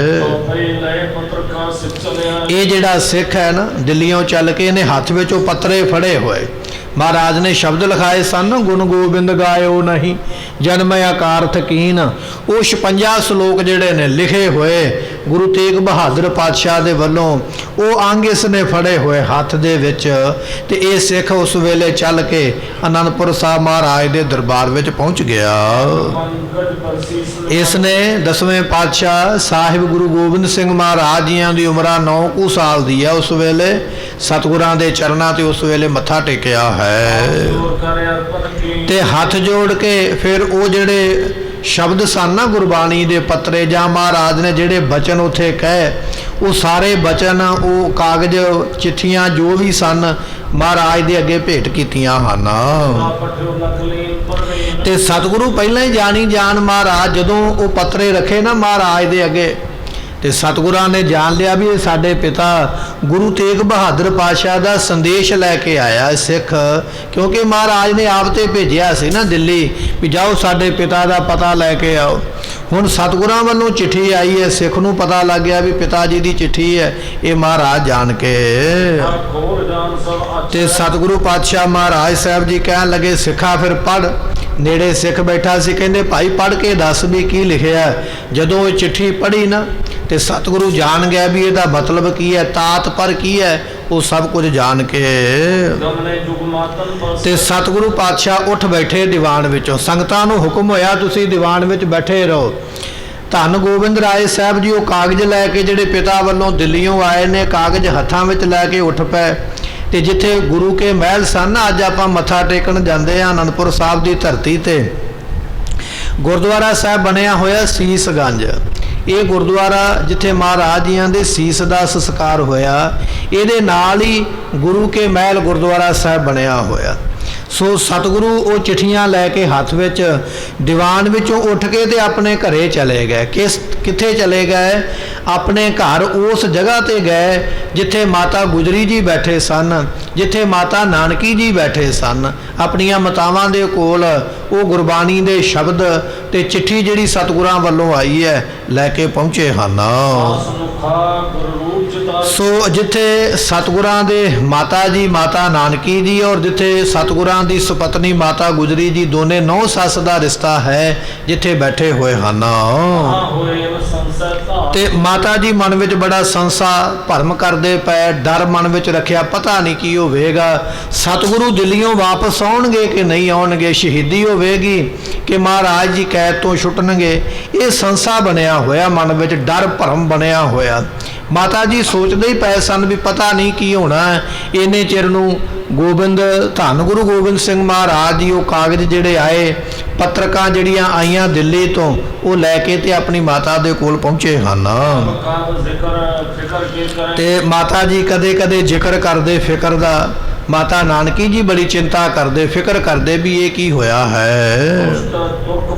ਲਏ ਪੱਤਰ ਕਾ ਸਿੱਖ ਚਲਿਆ ਇਹ ਜਿਹੜਾ ਸਿੱਖ ਹੈ ਨਾ, ਦਿੱਲੀੋਂ ਚੱਲ ਕੇ ਇਹਨੇ ਹੱਥ ਵਿੱਚ ਉਹ ਪੱਤਰੇ ਫੜੇ ਹੋਏ, ਮਹਾਰਾਜ ਨੇ ਸ਼ਬਦ ਲਿਖਾਏ ਸਨ, ਗੁਣ ਗੋਬਿੰਦ ਗਾਇਓ ਨਹੀਂ ਜਨਮ ਆਕਾਰਥ ਕੀਨ, ਉਹ 56 ਸ਼ਲੋਕ ਜਿਹੜੇ ਨੇ ਲਿਖੇ ਹੋਏ ਗੁਰੂ ਤੇਗ ਬਹਾਦਰ ਪਾਤਸ਼ਾਹ ਦੇ ਵੱਲੋਂ, ਉਹ ਅੰਗ ਇਸ ਨੇ ਫੜੇ ਹੋਏ ਹੱਥ ਦੇ ਵਿੱਚ, ਤੇ ਇਹ ਸਿੱਖ ਉਸ ਵੇਲੇ ਚੱਲ ਕੇ ਅਨੰਦਪੁਰ ਸਾਹਿਬ ਮਹਾਰਾਜ ਦੇ ਦਰਬਾਰ ਵਿੱਚ ਪਹੁੰਚ ਗਿਆ। ਪੰਕਜ ਬਰਸੀਸ ਇਸ ਨੇ 10ਵੇਂ ਪਾਤਸ਼ਾਹ ਸਾਹਿਬ ਗੁਰੂ ਗੋਬਿੰਦ ਸਿੰਘ ਮਹਾਰਾਜ ਜੀਆਂ ਦੀ ਉਮਰਾਂ 9 ਕੁ ਸਾਲ ਦੀ ਹੈ, ਉਸ ਵੇਲੇ ਸਤਿਗੁਰਾਂ ਦੇ ਚਰਨਾਂ ਤੇ ਉਸ ਵੇਲੇ ਮੱਥਾ ਟੇਕਿਆ ਹੈ। ਜੋਰ ਕਰ ਅਰਪਣ ਕੀ ਤੇ ਹੱਥ ਜੋੜ ਕੇ ਫਿਰ ਉਹ ਜਿਹੜੇ ਸ਼ਬਦ ਸਨ ਨਾ ਗੁਰਬਾਣੀ ਦੇ ਪੱਤਰੇ, ਜਾਂ ਮਹਾਰਾਜ ਨੇ ਜਿਹੜੇ ਬਚਨ ਉੱਥੇ ਕਹੇ, ਉਹ ਸਾਰੇ ਬਚਨ, ਉਹ ਕਾਗਜ਼, ਚਿੱਠੀਆਂ ਜੋ ਵੀ ਸਨ, ਮਹਾਰਾਜ ਦੇ ਅੱਗੇ ਭੇਟ ਕੀਤੀਆਂ ਹਨ। ਪਠਿਓ ਨਕਲੀਨ ਪਰਵੀਨ ਤੇ ਸਤਿਗੁਰੂ ਪਹਿਲਾਂ ਹੀ ਜਾਣੀ ਜਾਣ ਮਹਾਰਾਜ, ਜਦੋਂ ਉਹ ਪੱਤਰੇ ਰੱਖੇ ਨਾ ਮਹਾਰਾਜ ਦੇ ਅੱਗੇ, ਤੇ ਸਤਿਗੁਰਾਂ ਨੇ ਜਾਣ ਲਿਆ ਵੀ ਇਹ ਸਾਡੇ ਪਿਤਾ ਗੁਰੂ ਤੇਗ ਬਹਾਦਰ ਪਾਤਸ਼ਾਹ ਦਾ ਸੰਦੇਸ਼ ਲੈ ਕੇ ਆਇਆ ਸਿੱਖ, ਕਿਉਂਕਿ ਮਹਾਰਾਜ ਨੇ ਆਪ ਤੇ ਭੇਜਿਆ ਸੀ ਨਾ ਦਿੱਲੀ ਵੀ ਜਾਓ ਸਾਡੇ ਪਿਤਾ ਦਾ ਪਤਾ ਲੈ ਕੇ ਆਓ। ਹੁਣ ਸਤਿਗੁਰਾਂ ਵੱਲੋਂ ਚਿੱਠੀ ਆਈ ਹੈ, ਸਿੱਖ ਨੂੰ ਪਤਾ ਲੱਗ ਗਿਆ ਵੀ ਪਿਤਾ ਜੀ ਦੀ ਚਿੱਠੀ ਹੈ, ਇਹ ਮਹਾਰਾਜ ਜਾਣ ਕੇ ਖੋਲ ਜਾਨ ਸਭ ਤੇ ਸਤਿਗੁਰੂ ਪਾਤਸ਼ਾਹ ਮਹਾਰਾਜ ਸਾਹਿਬ ਜੀ ਕਹਿਣ ਲੱਗੇ ਸਿੱਖਾ ਫਿਰ ਪੜ੍ਹ। ਨੇੜੇ ਸਿੱਖ ਬੈਠਾ ਸੀ, ਕਹਿੰਦੇ ਭਾਈ ਪੜ੍ਹ ਕੇ ਦੱਸ ਵੀ ਕੀ ਲਿਖਿਆ। ਜਦੋਂ ਇਹ ਚਿੱਠੀ ਪੜ੍ਹੀ ਨਾ ਤੇ ਸਤਿਗੁਰੂ ਜਾਣ ਗਿਆ ਵੀ ਇਹਦਾ ਮਤਲਬ ਕੀ ਹੈ, ਤਾਤ ਪਰ ਕੀ ਹੈ, ਉਹ ਸਭ ਕੁਝ ਜਾਣ ਕੇ ਗਮਨੇ ਜੁਗ ਮਾਤਨ ਬਸ ਤੇ ਸਤਿਗੁਰੂ ਪਾਤਸ਼ਾਹ ਉੱਠ ਬੈਠੇ ਦੀਵਾਨ ਵਿੱਚੋਂ। ਸੰਗਤਾਂ ਨੂੰ ਹੁਕਮ ਹੋਇਆ ਤੁਸੀਂ ਦੀਵਾਨ ਵਿੱਚ ਬੈਠੇ ਰਹੋ। ਧੰਨ ਗੋਬਿੰਦ ਰਾਏ ਸਾਹਿਬ ਜੀ ਉਹ ਕਾਗਜ਼ ਲੈ ਕੇ ਜਿਹੜੇ ਪਿਤਾ ਵੱਲੋਂ ਦਿੱਲੀੋਂ ਆਏ ਨੇ, ਕਾਗਜ਼ ਹੱਥਾਂ ਵਿੱਚ ਲੈ ਕੇ ਉੱਠ ਪਏ, ਤੇ ਜਿੱਥੇ ਗੁਰੂ ਕੇ ਮਹਿਲ ਸਨ, ਅੱਜ ਆਪਾਂ ਮੱਥਾ ਟੇਕਣ ਜਾਂਦੇ ਹਾਂ ਅਨੰਦਪੁਰ ਸਾਹਿਬ ਦੀ ਧਰਤੀ ਤੇ ਗੁਰਦੁਆਰਾ ਸਾਹਿਬ ਬਣਿਆ ਹੋਇਆ ਸੀਸਗੰਜ। ਇਹ ਗੁਰਦੁਆਰਾ ਜਿੱਥੇ ਮਹਾਰਾਜ ਜੀਆਂ ਦੇ ਸੀਸ ਦਾ ਸੰਸਕਾਰ ਹੋਇਆ, ਇਹਦੇ ਨਾਲ ਹੀ ਗੁਰੂ ਕੇ ਮਹਿਲ ਗੁਰਦੁਆਰਾ ਸਾਹਿਬ ਬਣਿਆ ਹੋਇਆ। ਸੋ ਸਤਿਗੁਰੂ ਉਹ ਚਿੱਠੀਆਂ ਲੈ ਕੇ ਹੱਥ ਵਿੱਚ ਦੀਵਾਨ ਵਿੱਚੋਂ ਉੱਠ ਕੇ ਤੇ ਆਪਣੇ ਘਰੇ ਚਲੇ ਗਏ। ਕਿੱਥੇ ਚਲੇ ਗਏ? ਆਪਣੇ ਘਰ ਉਸ ਜਗ੍ਹਾ ਤੇ ਗਏ ਜਿੱਥੇ ਮਾਤਾ ਗੁਜਰੀ ਜੀ ਬੈਠੇ ਸਨ, ਜਿੱਥੇ ਮਾਤਾ ਨਾਨਕੀ ਜੀ ਬੈਠੇ ਸਨ। ਆਪਣੀਆਂ ਮਾਤਾਵਾਂ ਦੇ ਕੋਲ ਉਹ ਗੁਰਬਾਣੀ ਦੇ ਸ਼ਬਦ ਤੇ ਚਿੱਠੀ ਜਿਹੜੀ ਸਤਿਗੁਰਾਂ ਵੱਲੋਂ ਆਈ ਹੈ ਲੈ ਕੇ ਪਹੁੰਚੇ ਹਨ। ਆਸਮੁਖਾ ਗੁਰੂ ਰੂਪ ਉਤਾਰ ਸੋ ਜਿੱਥੇ ਸਤਿਗੁਰਾਂ ਦੇ ਮਾਤਾ ਜੀ ਮਾਤਾ ਨਾਨਕੀ ਜੀ ਔਰ ਜਿੱਥੇ ਸਤਿਗੁਰਾਂ ਦੀ ਸੁਪਤਨੀ ਮਾਤਾ ਗੁਜਰੀ ਜੀ ਦੋਨੇ ਨੌ ਸੱਸ ਦਾ ਰਿਸ਼ਤਾ ਹੈ, ਜਿੱਥੇ ਬੈਠੇ ਹੋਏ ਹਨ। ਹੋਏ ਸੰਸੈ ਧਾਰ ਤੇ ਮਾਤਾ ਜੀ ਮਨ ਵਿੱਚ ਬੜਾ ਸੰਸਾ ਭਰਮ ਕਰਦੇ ਪਏ, ਡਰ ਮਨ ਵਿੱਚ ਰੱਖਿਆ, ਪਤਾ ਨਹੀਂ ਕੀ ਹੋਵੇਗਾ, ਸਤਿਗੁਰੂ ਦਿੱਲੀਓਂ ਵਾਪਸ ਆਉਣਗੇ ਕਿ ਨਹੀਂ ਆਉਣਗੇ, ਸ਼ਹੀਦੀ ਹੋਵੇਗੀ ਕਿ ਮਹਾਰਾਜ ਜੀ ਕੈਦ ਤੋਂ ਛੁੱਟਣਗੇ। ਇਹ ਸੰਸਾ ਬਣਿਆ ਹੋਇਆ ਮਨ ਵਿੱਚ, ਡਰ ਭਰਮ ਬਣਿਆ ਹੋਇਆ। ਮਾਤਾ ਜੀ ਸੋਚਦੇ ਹੀ ਪਏ ਸਨ ਵੀ ਪਤਾ ਨਹੀਂ ਕੀ ਹੋਣਾ ਹੈ। ਇੰਨੇ ਚਿਰ ਨੂੰ ਗੋਬਿੰਦ ਧੰਨ ਗੁਰੂ ਗੋਬਿੰਦ ਸਿੰਘ ਮਹਾਰਾਜ ਜੀ ਉਹ ਕਾਗਜ਼ ਜਿਹੜੇ ਆਏ, ਪੱਤਰਕਾਂ ਜਿਹੜੀਆਂ ਆਈਆਂ ਦਿੱਲੀ ਤੋਂ, ਉਹ ਲੈ ਕੇ ਤੇ ਆਪਣੀ ਮਾਤਾ ਦੇ ਕੋਲ ਪਹੁੰਚੇ ਹਨ। ਮਕਾਨ ਫਿਕਰ ਕੀ ਕਰੇ ਤੇ ਮਾਤਾ ਜੀ ਕਦੇ ਕਦੇ ਜ਼ਿਕਰ ਕਰਦੇ ਫਿਕਰ ਦਾ। ਮਾਤਾ ਨਾਨਕੀ ਜੀ ਬੜੀ ਚਿੰਤਾ ਕਰਦੇ, ਫਿਕਰ ਕਰਦੇ ਵੀ ਇਹ ਕੀ ਹੋਇਆ ਹੈ,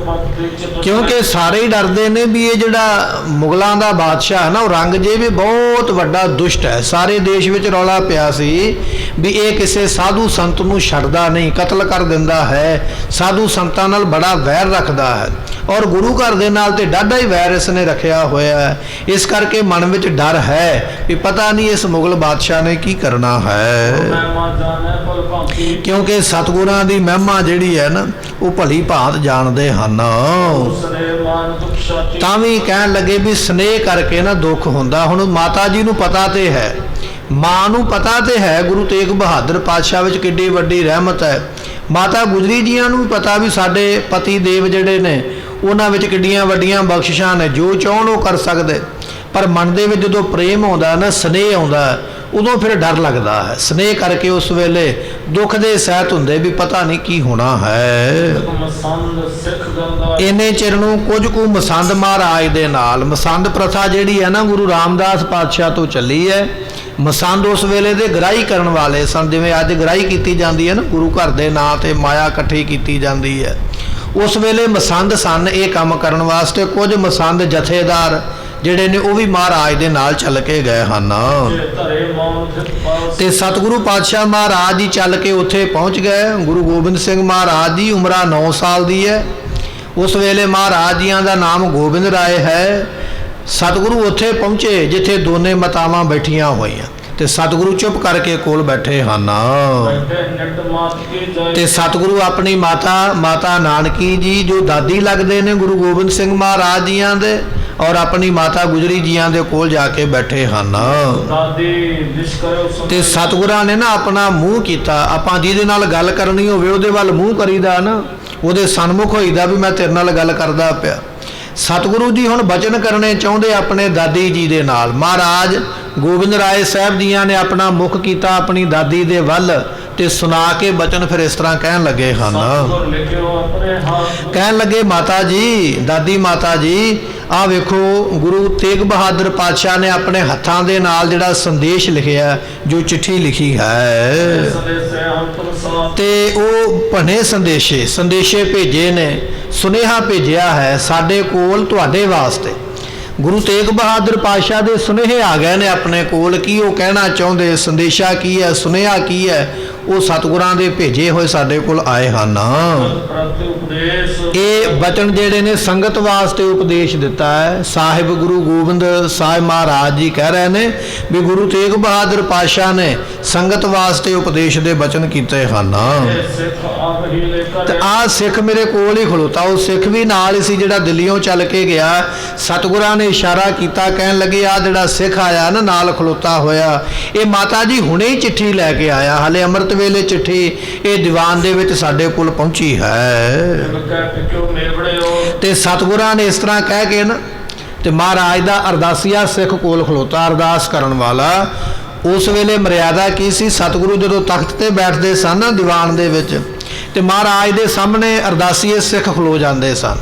ਕਿਉਂਕਿ ਸਾਰੇ ਹੀ ਡਰਦੇ ਨੇ ਵੀ ਇਹ ਜਿਹੜਾ ਮੁਗਲਾਂ ਦਾ ਬਾਦਸ਼ਾਹ ਹੈ ਨਾ, ਔਰੰਗਜ਼ੇਬ ਵੀ ਬਹੁਤ ਵੱਡਾ ਦੁਸ਼ਟ ਹੈ। ਸਾਰੇ ਦੇਸ਼ ਵਿੱਚ ਰੌਲਾ ਪਿਆ ਸੀ ਵੀ ਇਹ ਕਿਸੇ ਸਾਧੂ ਸੰਤ ਨੂੰ ਛੱਡਦਾ ਨਹੀਂ, ਕਤਲ ਕਰ ਦਿੰਦਾ ਹੈ, ਸਾਧੂ ਸੰਤਾਂ ਨਾਲ ਬੜਾ ਵੈਰ ਰੱਖਦਾ ਹੈ ਔਰ ਗੁਰੂ ਘਰ ਦੇ ਨਾਲ ਤੇ ਡਾਢਾ ਹੀ ਵੈਰ ਇਸ ਨੇ ਰੱਖਿਆ ਹੋਇਆ ਹੈ। ਇਸ ਕਰਕੇ ਮਨ ਵਿੱਚ ਡਰ ਹੈ ਵੀ ਪਤਾ ਨਹੀਂ ਇਸ ਮੁਗਲ ਬਾਦਸ਼ਾਹ ਨੇ ਕੀ ਕਰਨਾ ਹੈ, ਕਿਉਂਕਿ ਸਤਿਗੁਰਾਂ ਦੀ ਮਹਿਮਾ ਜਿਹੜੀ ਹੈ ਨਾ ਉਹ ਭਲੀ ਭਾਂਤ ਜਾਣਦੇ ਹਨ। ਤਾਂ ਵੀ ਕਹਿਣ ਲੱਗੇ ਵੀ ਸਨੇਹ ਕਰਕੇ ਨਾ ਦੁੱਖ ਹੁੰਦਾ। ਹੁਣ ਮਾਤਾ ਜੀ ਨੂੰ ਪਤਾ ਤੇ ਹੈ, ਮਾਂ ਨੂੰ ਪਤਾ ਤੇ ਹੈ ਗੁਰੂ ਤੇਗ ਬਹਾਦਰ ਪਾਤਸ਼ਾਹ ਵਿੱਚ ਕਿੱਡੀ ਵੱਡੀ ਰਹਿਮਤ ਹੈ। ਮਾਤਾ ਗੁਜਰੀ ਜੀਆਂ ਨੂੰ ਵੀ ਪਤਾ ਵੀ ਸਾਡੇ ਪਤੀ ਦੇਵ ਜਿਹੜੇ ਨੇ ਉਹਨਾਂ ਵਿੱਚ ਕਿੱਡੀਆਂ ਵੱਡੀਆਂ ਬਖਸ਼ਿਸ਼ਾਂ ਨੇ, ਜੋ ਚਾਹੁਣ ਉਹ ਕਰ ਸਕਦੇ। ਪਰ ਮਨ ਦੇ ਵਿੱਚ ਜਦੋਂ ਪ੍ਰੇਮ ਆਉਂਦਾ ਨਾ, ਸਨੇਹ ਆਉਂਦਾ, ਉਦੋਂ ਫਿਰ ਡਰ ਲੱਗਦਾ ਹੈ। ਸਨੇਹ ਕਰਕੇ ਉਸ ਵੇਲੇ ਦੁੱਖ ਦੇ ਸਹਿਤ ਹੁੰਦੇ ਵੀ ਪਤਾ ਨਹੀਂ ਕੀ ਹੋਣਾ ਹੈ। ਇੰਨੇ ਚਿਰ ਨੂੰ ਕੁਝ ਕੁ ਮਸੰਦ ਮਹਾਰਾਜ ਦੇ ਨਾਲ, ਮਸੰਦ ਪ੍ਰਥਾ ਜਿਹੜੀ ਹੈ ਨਾ ਗੁਰੂ ਰਾਮਦਾਸ ਪਾਤਸ਼ਾਹ ਤੋਂ ਚੱਲੀ ਹੈ। ਮਸੰਦ ਉਸ ਵੇਲੇ ਦੇ ਗ੍ਰਾਹੀ ਕਰਨ ਵਾਲੇ ਸਨ, ਜਿਵੇਂ ਅੱਜ ਗ੍ਰਾਹੀ ਕੀਤੀ ਜਾਂਦੀ ਹੈ ਨਾ, ਗੁਰੂ ਘਰ ਦੇ ਨਾਂ ਤੇ ਮਾਇਆ ਇਕੱਠੀ ਕੀਤੀ ਜਾਂਦੀ ਹੈ। ਉਸ ਵੇਲੇ ਮਸੰਦ ਸਨ ਇਹ ਕੰਮ ਕਰਨ ਵਾਸਤੇ। ਕੁਝ ਮਸੰਦ ਜਥੇਦਾਰ ਜਿਹੜੇ ਨੇ ਉਹ ਵੀ ਮਹਾਰਾਜ ਦੇ ਨਾਲ ਚੱਲ ਕੇ ਗਏ ਹਨ। ਤੇ ਸਤਿਗੁਰੂ ਪਾਤਸ਼ਾਹ ਮਹਾਰਾਜ ਜੀ ਚੱਲ ਕੇ ਉੱਥੇ ਪਹੁੰਚ ਗਏ। ਗੁਰੂ ਗੋਬਿੰਦ ਸਿੰਘ ਮਹਾਰਾਜ ਦੀ ਉਮਰ 9 ਸਾਲ ਦੀ ਹੈ। ਉਸ ਵੇਲੇ ਮਹਾਰਾਜ ਜੀਆਂ ਦਾ ਨਾਮ ਗੋਬਿੰਦ ਰਾਏ ਹੈ। ਸਤਿਗੁਰੂ ਉੱਥੇ ਪਹੁੰਚੇ ਜਿੱਥੇ ਦੋਨੇ ਮਾਤਾਵਾਂ ਬੈਠੀਆਂ ਹੋਈਆਂ, ਤੇ ਸਤਿਗੁਰੂ ਚੁੱਪ ਕਰਕੇ ਕੋਲ ਬੈਠੇ ਹਨ। ਤੇ ਸਤਿਗੁਰੂ ਆਪਣੀ ਮਾਤਾ ਨਾਨਕੀ ਜੀ ਜੋ ਦਾਦੀ ਲੱਗਦੇ ਨੇ ਗੁਰੂ ਗੋਬਿੰਦ ਸਿੰਘ ਮਹਾਰਾਜ ਜੀਆਂ ਦੇ, ਔਰ ਆਪਣੀ ਮਾਤਾ ਗੁਜਰੀ ਜੀਆਂ ਦੇ ਕੋਲ ਜਾ ਕੇ ਬੈਠੇ ਹਨ। ਤੇ ਸਤਿਗੁਰਾਂ ਨੇ ਨਾ ਆਪਣਾ ਮੂੰਹ ਕੀਤਾ। ਆਪਾਂ ਜਿਹਦੇ ਨਾਲ ਗੱਲ ਕਰਨੀ ਹੋਵੇ ਉਹਦੇ ਵੱਲ ਮੂੰਹ ਕਰੀਦਾ ਨਾ, ਉਹਦੇ ਸਨਮੁਖ ਹੋਈਦਾ ਵੀ ਮੈਂ ਤੇਰੇ ਨਾਲ ਗੱਲ ਕਰਦਾ ਪਿਆ। ਸਤਿਗੁਰੂ ਜੀ ਹੁਣ ਬਚਨ ਕਰਨੇ ਚਾਹੁੰਦੇ ਆਪਣੇ ਦਾਦੀ ਜੀ ਦੇ ਨਾਲ। ਮਹਾਰਾਜ ਗੋਬਿੰਦ ਰਾਏ ਸਾਹਿਬ ਜੀਆਂ ਨੇ ਆਪਣਾ ਮੁਖ ਕੀਤਾ ਆਪਣੀ ਦਾਦੀ ਦੇ ਵੱਲ ਤੇ ਸੁਣਾ ਕੇ ਬਚਨ ਫਿਰ ਇਸ ਤਰ੍ਹਾਂ ਕਹਿਣ ਲੱਗੇ ਹਨ। ਕਹਿਣ ਲੱਗੇ ਮਾਤਾ ਜੀ, ਦਾਦੀ ਮਾਤਾ ਜੀ, ਆਹ ਵੇਖੋ ਗੁਰੂ ਤੇਗ ਬਹਾਦਰ ਪਾਤਸ਼ਾਹ ਨੇ ਆਪਣੇ ਹੱਥਾਂ ਦੇ ਨਾਲ ਜਿਹੜਾ ਸੰਦੇਸ਼ ਲਿਖਿਆ, ਜੋ ਚਿੱਠੀ ਲਿਖੀ ਹੈ, ਤੇ ਉਹ ਭਣੇ ਸੰਦੇਸ਼ੇ ਭੇਜੇ ਨੇ, ਸੁਨੇਹਾ ਭੇਜਿਆ ਹੈ ਸਾਡੇ ਕੋਲ ਤੁਹਾਡੇ ਵਾਸਤੇ। ਗੁਰੂ ਤੇਗ ਬਹਾਦਰ ਪਾਤਸ਼ਾਹ ਦੇ ਸੁਨੇਹੇ ਆ ਗਏ ਨੇ ਆਪਣੇ ਕੋਲ। ਕੀ ਉਹ ਕਹਿਣਾ ਚਾਹੁੰਦੇ, ਸੰਦੇਸ਼ਾ ਕੀ ਹੈ, ਸੁਨੇਹਾ ਕੀ ਹੈ, ਉਹ ਸਤਿਗੁਰਾਂ ਦੇ ਭੇਜੇ ਹੋਏ ਸਾਡੇ ਕੋਲ ਆਏ ਹਨ। ਇਹ ਬਚਨ ਜਿਹੜੇ ਨੇ ਸੰਗਤ ਵਾਸਤੇ ਉਪਦੇਸ਼ ਦਿੱਤਾ ਹੈ। ਸਾਹਿਬ ਗੁਰੂ ਗੋਬਿੰਦ ਸਾਹਿਬ ਮਹਾਰਾਜ ਜੀ ਕਹਿ ਰਹੇ ਨੇ ਵੀ ਗੁਰੂ ਤੇਗ ਬਹਾਦਰ ਪਾਤਸ਼ਾਹ ਨੇ ਸੰਗਤ ਵਾਸਤੇ ਉਪਦੇਸ਼ ਦੇ ਬਚਨ ਕੀਤੇ ਹਨ। ਤੇ ਆਹ ਸਿੱਖ ਮੇਰੇ ਕੋਲ ਹੀ ਖਲੋਤਾ। ਉਹ ਸਿੱਖ ਵੀ ਨਾਲ ਹੀ ਸੀ ਜਿਹੜਾ ਦਿੱਲੀੋਂ ਚੱਲ ਕੇ ਗਿਆ। ਸਤਿਗੁਰਾਂ ਨੇ ਇਸ਼ਾਰਾ ਕੀਤਾ, ਕਹਿਣ ਲੱਗੇ ਆਹ ਜਿਹੜਾ ਸਿੱਖ ਆਇਆ ਨਾ ਨਾਲ ਖਲੋਤਾ ਹੋਇਆ, ਇਹ ਮਾਤਾ ਜੀ ਹੁਣੇ ਹੀ ਚਿੱਠੀ ਲੈ ਕੇ ਆਇਆ, ਹਾਲੇ ਅੰਮ੍ਰਿਤ ਵੇਲੇ ਚਿੱਠੀ ਇਹ ਦੀਵਾਨ ਦੇ ਵਿੱਚ ਸਾਡੇ ਕੋਲ ਪਹੁੰਚੀ ਹੈ। ਤੇ ਸਤਿਗੁਰਾਂ ਨੇ ਇਸ ਤਰ੍ਹਾਂ ਕਹਿ ਕੇ ਨਾ, ਤੇ ਮਹਾਰਾਜ ਦਾ ਅਰਦਾਸੀਆ ਸਿੱਖ ਕੋਲ ਖਲੋਤਾ, ਅਰਦਾਸ ਕਰਨ ਵਾਲਾ। ਉਸ ਵੇਲੇ ਮਰਿਆਦਾ ਕੀ ਸੀ, ਸਤਿਗੁਰੂ ਜਦੋਂ ਤਖਤ ਤੇ ਬੈਠਦੇ ਸਨ ਨਾ ਦੀਵਾਨ ਦੇ ਵਿੱਚ, ਤੇ ਮਹਾਰਾਜ ਦੇ ਸਾਹਮਣੇ ਅਰਦਾਸੀਏ ਸਿੱਖ ਖਲੋ ਜਾਂਦੇ ਸਨ।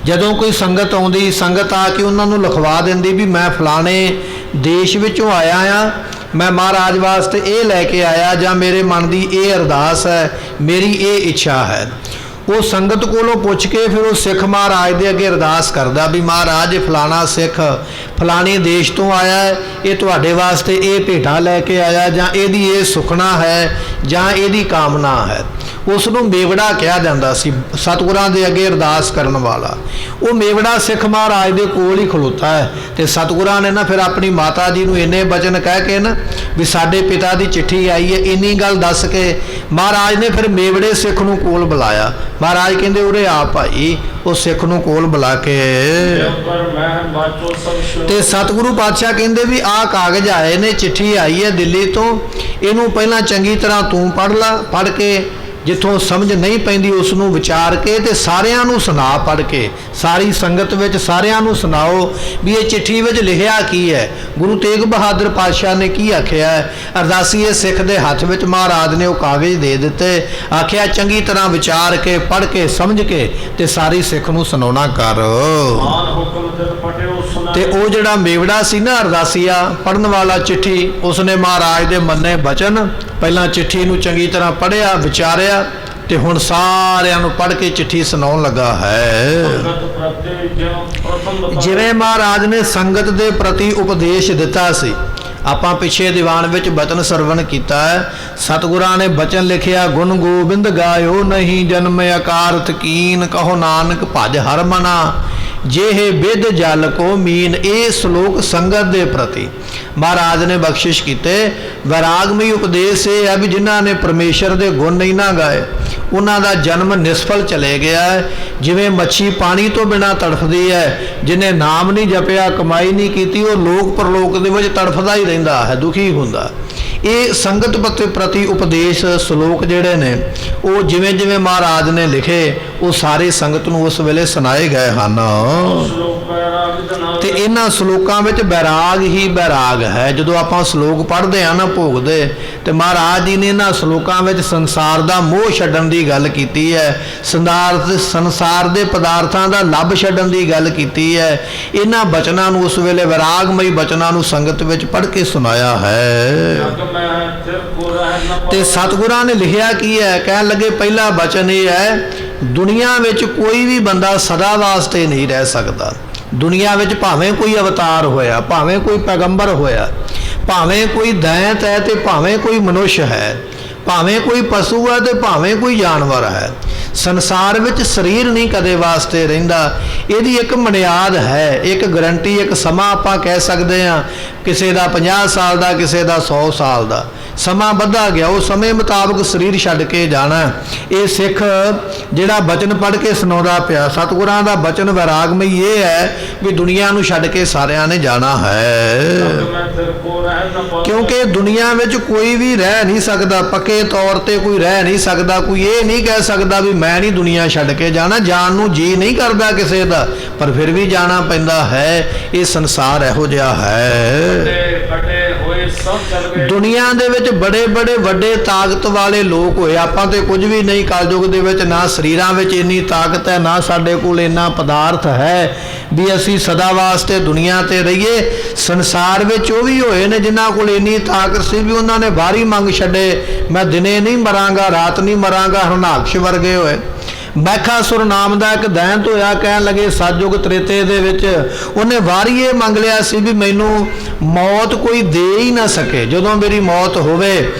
ਜਦੋਂ ਕੋਈ ਸੰਗਤ ਆਉਂਦੀ, ਸੰਗਤ ਆ ਕੇ ਉਹਨਾਂ ਨੂੰ ਲਿਖਵਾ ਦਿੰਦੀ ਵੀ ਮੈਂ ਫਲਾਣੇ ਦੇਸ਼ ਵਿੱਚੋਂ ਆਇਆ ਆ, ਮੈਂ ਮਹਾਰਾਜ ਵਾਸਤੇ ਇਹ ਲੈ ਕੇ ਆਇਆ, ਜਾਂ ਮੇਰੇ ਮਨ ਦੀ ਇਹ ਅਰਦਾਸ ਹੈ, ਮੇਰੀ ਇਹ ਇੱਛਾ ਹੈ। ਉਹ ਸੰਗਤ ਕੋਲੋਂ ਪੁੱਛ ਕੇ ਫਿਰ ਉਹ ਸਿੱਖ ਮਹਾਰਾਜ ਦੇ ਅੱਗੇ ਅਰਦਾਸ ਕਰਦਾ ਵੀ ਮਹਾਰਾਜ ਇਹ ਫਲਾਣਾ ਸਿੱਖ ਫਲਾਣੇ ਦੇਸ਼ ਤੋਂ ਆਇਆ ਹੈ, ਇਹ ਤੁਹਾਡੇ ਵਾਸਤੇ ਇਹ ਭੇਟਾ ਲੈ ਕੇ ਆਇਆ, ਜਾਂ ਇਹਦੀ ਇਹ ਸੁਖਣਾ ਹੈ, ਜਾਂ ਇਹਦੀ ਕਾਮਨਾ ਹੈ। ਉਸ ਨੂੰ ਮੇਵੜਾ ਕਿਹਾ ਜਾਂਦਾ ਸੀ, ਸਤਿਗੁਰਾਂ ਦੇ ਅੱਗੇ ਅਰਦਾਸ ਕਰਨ ਵਾਲਾ। ਉਹ ਮੇਵੜਾ ਸਿੱਖ ਮਹਾਰਾਜ ਦੇ ਕੋਲ ਹੀ ਖਲੋਤਾ ਹੈ। ਤੇ ਸਤਿਗੁਰਾਂ ਨੇ ਨਾ ਫਿਰ ਆਪਣੀ ਮਾਤਾ ਜੀ ਨੂੰ ਇੰਨੇ ਬਚਨ ਕਹਿ ਕੇ ਨਾ ਵੀ ਸਾਡੇ ਪਿਤਾ ਦੀ ਚਿੱਠੀ ਆਈ ਹੈ, ਇੰਨੀ ਗੱਲ ਦੱਸ ਕੇ ਮਹਾਰਾਜ ਨੇ ਫਿਰ ਮੇਵੜੇ ਸਿੱਖ ਨੂੰ ਕੋਲ ਬੁਲਾਇਆ। ਮਹਾਰਾਜ ਕਹਿੰਦੇ ਉਰੇ ਆ ਭਾਈ। ਉਹ ਸਿੱਖ ਨੂੰ ਕੋਲ ਬੁਲਾ ਕੇ ਤੇ ਸਤਿਗੁਰੂ ਪਾਤਸ਼ਾਹ ਕਹਿੰਦੇ ਵੀ ਆਹ ਕਾਗਜ਼ ਆਏ ਨੇ, ਚਿੱਠੀ ਆਈ ਹੈ ਦਿੱਲੀ ਤੋਂ, ਇਹਨੂੰ ਪਹਿਲਾਂ ਚੰਗੀ ਤਰ੍ਹਾਂ ਤੂੰ ਪੜ੍ਹ ਲਾ, ਪੜ੍ਹ ਕੇ ਜਿੱਥੋਂ ਸਮਝ ਨਹੀਂ ਪੈਂਦੀ ਉਸ ਨੂੰ ਵਿਚਾਰ ਕੇ ਤੇ ਸਾਰਿਆਂ ਨੂੰ ਸੁਣਾ, ਪੜ੍ਹ ਕੇ ਸਾਰੀ ਸੰਗਤ ਵਿੱਚ ਸਾਰਿਆਂ ਨੂੰ ਸੁਣਾਓ ਵੀ ਇਹ ਚਿੱਠੀ ਵਿੱਚ ਲਿਖਿਆ ਕੀ ਹੈ, ਗੁਰੂ ਤੇਗ ਬਹਾਦਰ ਪਾਤਸ਼ਾਹ ਨੇ ਕੀ ਆਖਿਆ ਹੈ। ਅਰਦਾਸੀਏ ਸਿੱਖ ਦੇ ਹੱਥ ਵਿੱਚ ਮਹਾਰਾਜ ਨੇ ਉਹ ਕਾਗਜ਼ ਦੇ ਦਿੱਤੇ, ਆਖਿਆ ਚੰਗੀ ਤਰ੍ਹਾਂ ਵਿਚਾਰ ਕੇ ਪੜ੍ਹ ਕੇ ਸਮਝ ਕੇ ਤੇ ਸਾਰੀ ਸਿੱਖ ਨੂੰ ਸੁਣਾਉਣਾ ਕਰ। ਤੇ ਉਹ ਜਿਹੜਾ ਮੇਵੜਾ ਸੀ ਨਾ ਅਰਦਾਸੀਆ ਪੜ੍ਹਨ ਵਾਲਾ ਚਿੱਠੀ, ਉਸਨੇ ਮਹਾਰਾਜ ਦੇ ਮੰਨੇ ਬਚਨ ਪਹਿਲਾਂ ਚਿੱਠੀ ਨੂੰ ਚੰਗੀ ਤਰ੍ਹਾਂ ਪੜ੍ਹਿਆ ਵਿਚਾਰਿਆ ਤੇ ਹੁਣ ਸਾਰਿਆਂ ਨੂੰ ਪੜ੍ਹ ਕੇ ਚਿੱਠੀ ਸੁਣਾਉਣ ਲੱਗਾ ਹੈ। ਜਿਵੇਂ ਮਹਾਰਾਜ ਨੇ ਸੰਗਤ ਦੇ ਪ੍ਰਤੀ ਉਪਦੇਸ਼ ਦਿੱਤਾ ਸੀ। ਆਪਾਂ ਪਿੱਛੇ ਦੀਵਾਨ ਵਿੱਚ ਬਚਨ ਸਰਵਣ ਕੀਤਾ ਹੈ। ਸਤਿਗੁਰਾਂ ਨੇ ਬਚਨ ਲਿਖਿਆ, ਗੁਣ ਗੋਬਿੰਦ ਗਾਇਓ ਨਹੀਂ ਜਨਮ ਅਕਾਰਤ ਕੀਨ, ਕਹੋ ਨਾਨਕ ਭਜ ਹਰ ਮਨਾ ਜਿਹੇ ਬਿਦ ਜਲ ਕੋ ਮੀਨ। ਇਹ ਸ਼ਲੋਕ ਸੰਗਤ ਦੇ ਪ੍ਰਤੀ ਮਹਾਰਾਜ ਨੇ ਬਖਸ਼ਿਸ਼ ਕੀਤੇ। ਵੈਰਾਗਮਈ ਉਪਦੇਸ਼ ਇਹ ਹੈ ਵੀ ਜਿਨ੍ਹਾਂ ਨੇ ਪਰਮੇਸ਼ਰ ਦੇ ਗੁਣ ਨਹੀਂ ਨਾ ਗਾਏ ਉਹਨਾਂ ਦਾ ਜਨਮ ਨਿਸਫਲ ਚਲੇ ਗਿਆ ਹੈ। ਜਿਵੇਂ ਮੱਛੀ ਪਾਣੀ ਤੋਂ ਬਿਨਾਂ ਤੜਫਦੀ ਹੈ, ਜਿਹਨੇ ਨਾਮ ਨਹੀਂ ਜਪਿਆ, ਕਮਾਈ ਨਹੀਂ ਕੀਤੀ, ਉਹ ਲੋਕ ਪਰਲੋਕ ਦੇ ਵਿੱਚ ਤੜਫਦਾ ਹੀ ਰਹਿੰਦਾ ਹੈ, ਦੁਖੀ ਹੁੰਦਾ। ਇਹ ਸੰਗਤ ਪ੍ਰਤੀ ਉਪਦੇਸ਼ ਸ਼ਲੋਕ ਜਿਹੜੇ ਨੇ ਉਹ ਜਿਵੇਂ ਜਿਵੇਂ ਮਹਾਰਾਜ ਨੇ ਲਿਖੇ ਉਹ ਸਾਰੇ ਸੰਗਤ ਨੂੰ ਉਸ ਵੇਲੇ ਸੁਣਾਏ ਗਏ ਹਨ। ਤੇ ਇਹਨਾਂ ਸ਼ਲੋਕਾਂ ਵਿੱਚ ਬੈਰਾਗ ਹੀ ਬੈਰਾਗ ਹੈ। ਜਦੋਂ ਆਪਾਂ ਸ਼ਲੋਕ ਪੜ੍ਹਦੇ ਹਾਂ ਨਾ ਭੋਗ ਦੇ, ਤੇ ਮਹਾਰਾਜ ਜੀ ਨੇ ਇਹਨਾਂ ਸ਼ਲੋਕਾਂ ਵਿੱਚ ਸੰਸਾਰ ਦਾ ਮੋਹ ਛੱਡਣ ਦੀ ਗੱਲ ਕੀਤੀ ਹੈ, ਸੰਸਾਰ ਦੇ ਪਦਾਰਥਾਂ ਦਾ ਲੱਭ ਛੱਡਣ ਦੀ ਗੱਲ ਕੀਤੀ ਹੈ। ਇਹਨਾਂ ਬਚਨਾਂ ਨੂੰ ਉਸ ਵੇਲੇ ਵੈਰਾਗਮਈ ਬਚਨਾਂ ਨੂੰ ਸੰਗਤ ਵਿੱਚ ਪੜ੍ਹ ਕੇ ਸੁਣਾਇਆ ਹੈ। ਤੇ ਸਤਿਗੁਰਾਂ ਨੇ ਲਿਖਿਆ ਕੀ ਹੈ, ਕਹਿਣ ਲੱਗੇ ਪਹਿਲਾ ਬਚਨ ਇਹ ਹੈ, ਦੁਨੀਆ ਵਿੱਚ ਕੋਈ ਵੀ ਬੰਦਾ ਸਦਾ ਵਾਸਤੇ ਨਹੀਂ ਰਹਿ ਸਕਦਾ। ਦੁਨੀਆ ਵਿੱਚ ਭਾਵੇਂ ਕੋਈ ਅਵਤਾਰ ਹੋਇਆ, ਭਾਵੇਂ ਕੋਈ ਪੈਗੰਬਰ ਹੋਇਆ, ਭਾਵੇਂ ਕੋਈ ਦੈਂਤ ਹੈ ਤੇ ਭਾਵੇਂ ਕੋਈ ਮਨੁੱਖ ਹੈ, ਭਾਵੇਂ ਕੋਈ ਪਸ਼ੂ ਹੈ ਤੇ ਭਾਵੇਂ ਕੋਈ ਜਾਨਵਰ ਹੈ, ਸੰਸਾਰ ਵਿੱਚ ਸਰੀਰ ਨਹੀਂ ਕਦੇ ਵਾਸਤੇ ਰਹਿੰਦਾ। ਇਹਦੀ ਇੱਕ ਬੁਨਿਆਦ ਹੈ, ਇੱਕ ਗਰੰਟੀ, ਇੱਕ ਸਮਾਂ ਆਪਾਂ ਕਹਿ ਸਕਦੇ ਹਾਂ। ਕਿਸੇ ਦਾ 50 ਸਾਲ ਦਾ, ਕਿਸੇ ਦਾ 100 ਸਾਲ ਦਾ ਸਮਾਂ ਵੱਧਾ ਗਿਆ, ਉਹ ਸਮੇਂ ਮੁਤਾਬਕ ਸਰੀਰ ਛੱਡ ਕੇ ਜਾਣਾ। ਇਹ ਸਿੱਖ ਜਿਹੜਾ ਬਚਨ ਪੜ੍ਹ ਕੇ ਸੁਣਾਉਂਦਾ ਪਿਆ, ਸਤਿਗੁਰਾਂ ਦਾ ਬਚਨ ਵੈਰਾਗਮਈ ਇਹ ਹੈ ਵੀ ਦੁਨੀਆ ਨੂੰ ਛੱਡ ਕੇ ਸਾਰਿਆਂ ਨੇ ਜਾਣਾ ਹੈ। ਕਿਉਂਕਿ ਦੁਨੀਆ ਵਿੱਚ ਕੋਈ ਵੀ ਰਹਿ ਨਹੀਂ ਸਕਦਾ, ਪੱਕੇ ਤੌਰ ਤੇ ਕੋਈ ਰਹਿ ਨਹੀਂ ਸਕਦਾ। ਕੋਈ ਇਹ ਨਹੀਂ ਕਹਿ ਸਕਦਾ ਵੀ ਮੈਂ ਨਹੀਂ ਦੁਨੀਆ ਛੱਡ ਕੇ ਜਾਣਾ। ਜਾਣ ਨੂੰ ਜੀ ਨਹੀਂ ਕਰਦਾ ਕਿਸੇ ਦਾ, ਪਰ ਫਿਰ ਵੀ ਜਾਣਾ ਪੈਂਦਾ ਹੈ। ਇਹ ਸੰਸਾਰ ਇਹੋ ਜਿਹਾ ਹੈ। ਦੁਨੀਆ ਦੇ ਵਿੱਚ ਬੜੇ ਬੜੇ ਵੱਡੇ ਤਾਕਤ ਵਾਲੇ ਲੋਕ ਹੋਏ, ਆਪਾਂ ਤੇ ਕੁਝ ਵੀ ਨਹੀਂ। ਕਲਯੁਗ ਦੇ ਵਿੱਚ ਨਾ ਸਰੀਰਾਂ ਵਿੱਚ ਇੰਨੀ ਤਾਕਤ ਹੈ, ਨਾ ਸਾਡੇ ਕੋਲ ਇੰਨਾ ਪਦਾਰਥ ਹੈ ਵੀ ਅਸੀਂ ਸਦਾ ਵਾਸਤੇ ਦੁਨੀਆ ਤੇ ਰਹੀਏ। ਸੰਸਾਰ ਵਿੱਚ ਉਹ ਵੀ ਹੋਏ ਨੇ ਜਿਨ੍ਹਾਂ ਕੋਲ ਇੰਨੀ ਤਾਕਤ ਸੀ ਵੀ ਉਹਨਾਂ ਨੇ ਵਾਰੀ ਮੰਗ ਛੱਡੇ, ਮੈਂ ਦਿਨੇ ਨਹੀਂ ਮਰਾਂਗਾ, ਰਾਤ ਨਹੀਂ ਮਰਾਂਗਾ। ਹਰਨਾਕਸ਼ ਵਰਗੇ ਹੋਏ। ਮੈਖਾਸੁਰ ਨਾਮ ਦਾ ਇੱਕ ਦੈਂਤ ਹੋਇਆ, ਕਹਿਣ ਲੱਗੇ ਸਤਯੁਗ ਤ੍ਰੇਤੇ ਦੇ ਵਿੱਚ ਉਹਨੇ ਵਾਰੀ ਇਹ ਮੰਗ ਲਿਆ ਸੀ ਵੀ ਮੈਨੂੰ ਮੌਤ ਕੋਈ ਦੇ ਹੀ ਨਾ ਸਕੇ। ਜਦੋਂ ਮੇਰੀ ਮੌਤ ਹੋਵੇ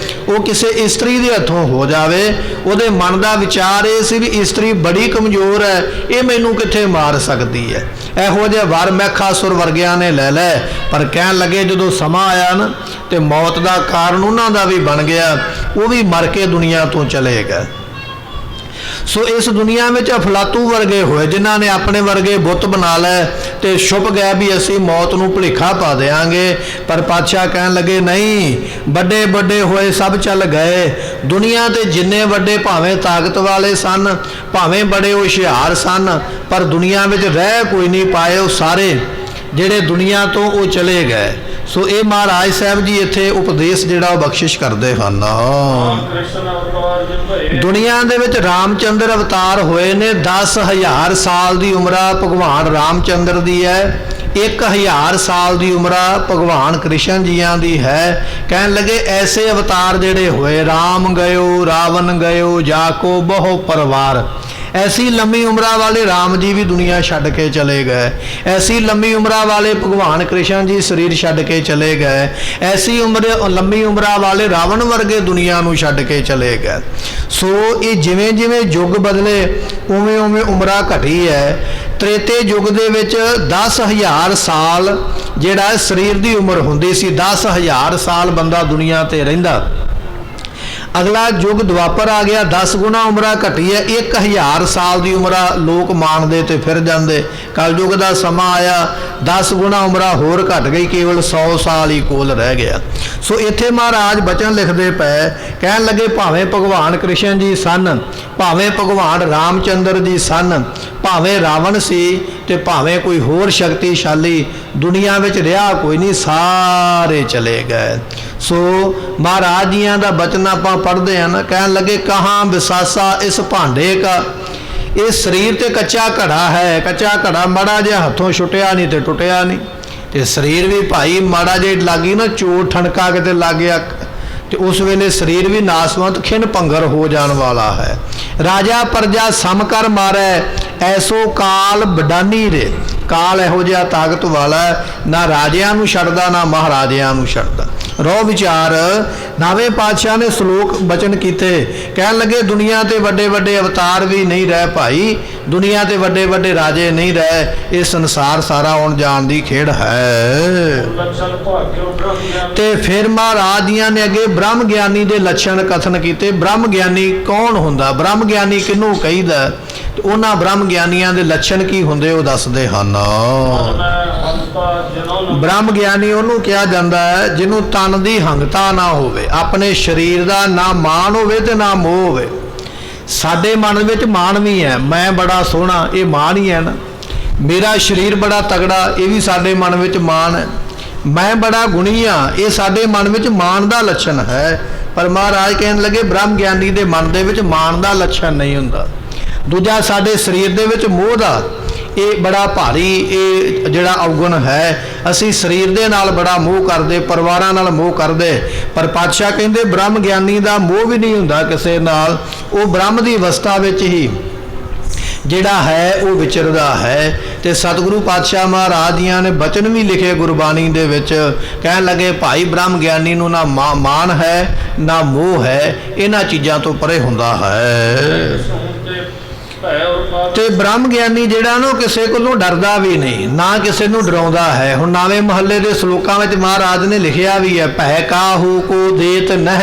ਉਹ ਕਿਸੇ ਇਸਤਰੀ ਦੇ ਹੱਥੋਂ ਹੋ ਜਾਵੇ। ਉਹਦੇ ਮਨ ਦਾ ਵਿਚਾਰ ਇਹ ਸੀ ਵੀ ਇਸਤਰੀ ਬੜੀ ਕਮਜ਼ੋਰ ਹੈ, ਇਹ ਮੈਨੂੰ ਕਿੱਥੇ ਮਾਰ ਸਕਦੀ ਹੈ। ਇਹੋ ਜਿਹੇ ਵਰ ਮੈਖਾਸੁਰ ਵਰਗਿਆਂ ਨੇ ਲੈ ਲੈ, ਪਰ ਕਹਿਣ ਲੱਗੇ ਜਦੋਂ ਸਮਾਂ ਆਇਆ ਨਾ ਤੇ ਮੌਤ ਦਾ ਕਾਰਨ ਉਹਨਾਂ ਦਾ ਵੀ ਬਣ ਗਿਆ, ਉਹ ਵੀ ਮਰ ਕੇ ਦੁਨੀਆ ਤੋਂ ਚਲੇ ਗਏ। ਸੋ ਇਸ ਦੁਨੀਆ ਵਿੱਚ ਅਫਲਾਤੂ ਵਰਗੇ ਹੋਏ ਜਿਨ੍ਹਾਂ ਨੇ ਆਪਣੇ ਵਰਗੇ ਬੁੱਤ ਬਣਾ ਲਏ ਤੇ ਛੁਪ ਗਏ ਵੀ ਅਸੀਂ ਮੌਤ ਨੂੰ ਭੁਲੇਖਾ ਪਾ ਦੇਵਾਂਗੇ। ਪਰ ਪਾਤਸ਼ਾਹ ਕਹਿਣ ਲੱਗੇ ਨਹੀਂ, ਵੱਡੇ ਵੱਡੇ ਹੋਏ ਸਭ ਚੱਲ ਗਏ। ਦੁਨੀਆ ਤੇ ਜਿੰਨੇ ਵੱਡੇ ਭਾਵੇਂ ਤਾਕਤ ਵਾਲੇ ਸਨ, ਭਾਵੇਂ ਬੜੇ ਹੁਸ਼ਿਆਰ ਸਨ, ਪਰ ਦੁਨੀਆ ਵਿੱਚ ਰਹਿ ਕੋਈ ਨਹੀਂ ਪਾਏ। ਉਹ ਸਾਰੇ ਜਿਹੜੇ ਦੁਨੀਆ ਤੋਂ ਉਹ ਚਲੇ ਗਏ। ਸੋ ਇਹ ਮਹਾਰਾਜ ਸਾਹਿਬ ਜੀ ਇੱਥੇ ਉਪਦੇਸ਼ ਜਿਹੜਾ ਉਹ ਬਖਸ਼ਿਸ਼ ਕਰਦੇ ਹਨ। ਦੁਨੀਆ ਦੇ ਵਿੱਚ ਰਾਮਚੰਦਰ ਅਵਤਾਰ ਹੋਏ ਨੇ। 10,000 ਸਾਲ ਦੀ ਉਮਰ ਭਗਵਾਨ ਰਾਮਚੰਦਰ ਦੀ ਹੈ। 1000 ਸਾਲ ਦੀ ਉਮਰ ਭਗਵਾਨ ਕ੍ਰਿਸ਼ਨ ਜੀਆਂ ਦੀ ਹੈ। ਕਹਿਣ ਲੱਗੇ ਐਸੇ ਅਵਤਾਰ ਜਿਹੜੇ ਹੋਏ, ਰਾਮ ਗਇਓ ਰਾਵਣ ਗਇਓ ਜਾਕੋ ਬਹੁ ਪਰਿਵਾਰ, ऐसी लंबी उम्र वाले राम जी भी दुनिया छड्ड के चले गए, ऐसी लंबी उम्र वाले भगवान कृष्ण जी शरीर छड्ड के चले गए, ऐसी लंबी उम्र वाले रावण वर्गे दुनिया नूं छड्ड के चले गए। सो ये जिवें जिवें युग बदले उवें उवें उम्र घटी है। त्रेते युग दे विच 10,000 साल जिहड़ा शरीर की उम्र हुंदी सी, 10,000 साल बंदा दुनिया ते रहिंदा। अगला युग द्वापर आ गया, 10 गुना उम्र घटी है, 1,000 साल की उम्र लोग मानते तो फिर जाते। कल युग का समा आया, 10 गुना उम्र होर घट गई, केवल 100 साल ही कोल रह गया। सो इत्थे महाराज बचन लिखते पे, कहन लगे भावें भगवान कृष्ण जी सन, भावें भगवान रामचंद्र जी सन, भावें रावण सी ते भावें कोई होर शक्तिशाली दुनिया में रहा कोई नहीं, सारे चले गए। सो महाराज जियां दा बचन आपां पढ़ते हैं ना, कहन लगे कहाँ विसासा इस भांडे का, ये शरीर ते कच्चा घड़ा है, कच्चा घड़ा माड़ा जिहा हथों छुटिया नहीं तो टुटिया नहीं, तो शरीर भी भाई माड़ा जे लागी ना चोट ठनका के लग गया तो उस वेले शरीर भी नासवंत खिन भंगर हो जाने वाला है। राजा प्रजा सम कर मारै ऐसो काल बडानी रे, काल इहो जिहा ताकत वाला ना राजियां नूं छड्डदा ना महाराजियां नूं छड्डदा। रो विचार नावें पातशाह ने श्लोक बचन किए, कहन लगे दुनिया ते वड्डे वड्डे अवतार भी नहीं रहे भाई, दुनिया ते वड्डे वड्डे राजे नहीं रहे, ये संसार सारा आउण जाण दी खेड़ है। ते फिर महाराज जियां ने अगे ब्रह्म ज्ञानी दे लक्षण कथन किए। ब्रह्म ज्ञानी कौन हुंदा, ब्रह्म ज्ञानी किनू कहीदा, उन्हां ब्रह्म ज्ञानियां दे लक्षण की हुंदे वो दसदे हन। ब्रह्म ज्ञानी उन्होंने कहा जाता है जिन्हों तन की हंगता ना होवे, अपने शरीर का ना मान होवे ते ना मोह होवे। साडे मन विच मान भी है, मैं बड़ा सोहना, ये मान ही है ना, मेरा शरीर बड़ा तगड़ा, ये भी साडे मन विच मान है, मैं बड़ा गुणी हाँ, ये साडे मन विच मान का लक्षण है। पर महाराज कहन लगे ब्रह्म ज्ञानी के मन दे विच मान का लक्षण नहीं हुंदा। दूजा साडे शरीर दे विच मोह दा, ये बड़ा भारी ये जिहड़ा अवगुण है, असी शरीर दे नाल बड़ा मोह करदे, परिवारां नाल मोह करदे, पर पातशाह कहंदे ब्रह्म ज्ञानी दा मोह भी नहीं हुंदा किसे नाल, वो ब्रह्म दी अवस्था विच ही जिहड़ा है वो विचरदा है। ते सतगुरु पातशाह महाराज जियां ने बचन भी लिखे गुरबाणी दे विच, कहन लगे भाई ब्रह्म ज्ञानी नूं ना मान है ना मोह है, इन्हां चीज़ां तो परे हुंदा है। ते ब्रह्म ज्ञानी जिहड़ा ना किसी कोलों डरदा भी नहीं, ना किसी नूं डराउंदा है। हुण नावें महल्ले दे श्लोकां विच महाराज ने लिखिया भी है, भै काहू को देत नह,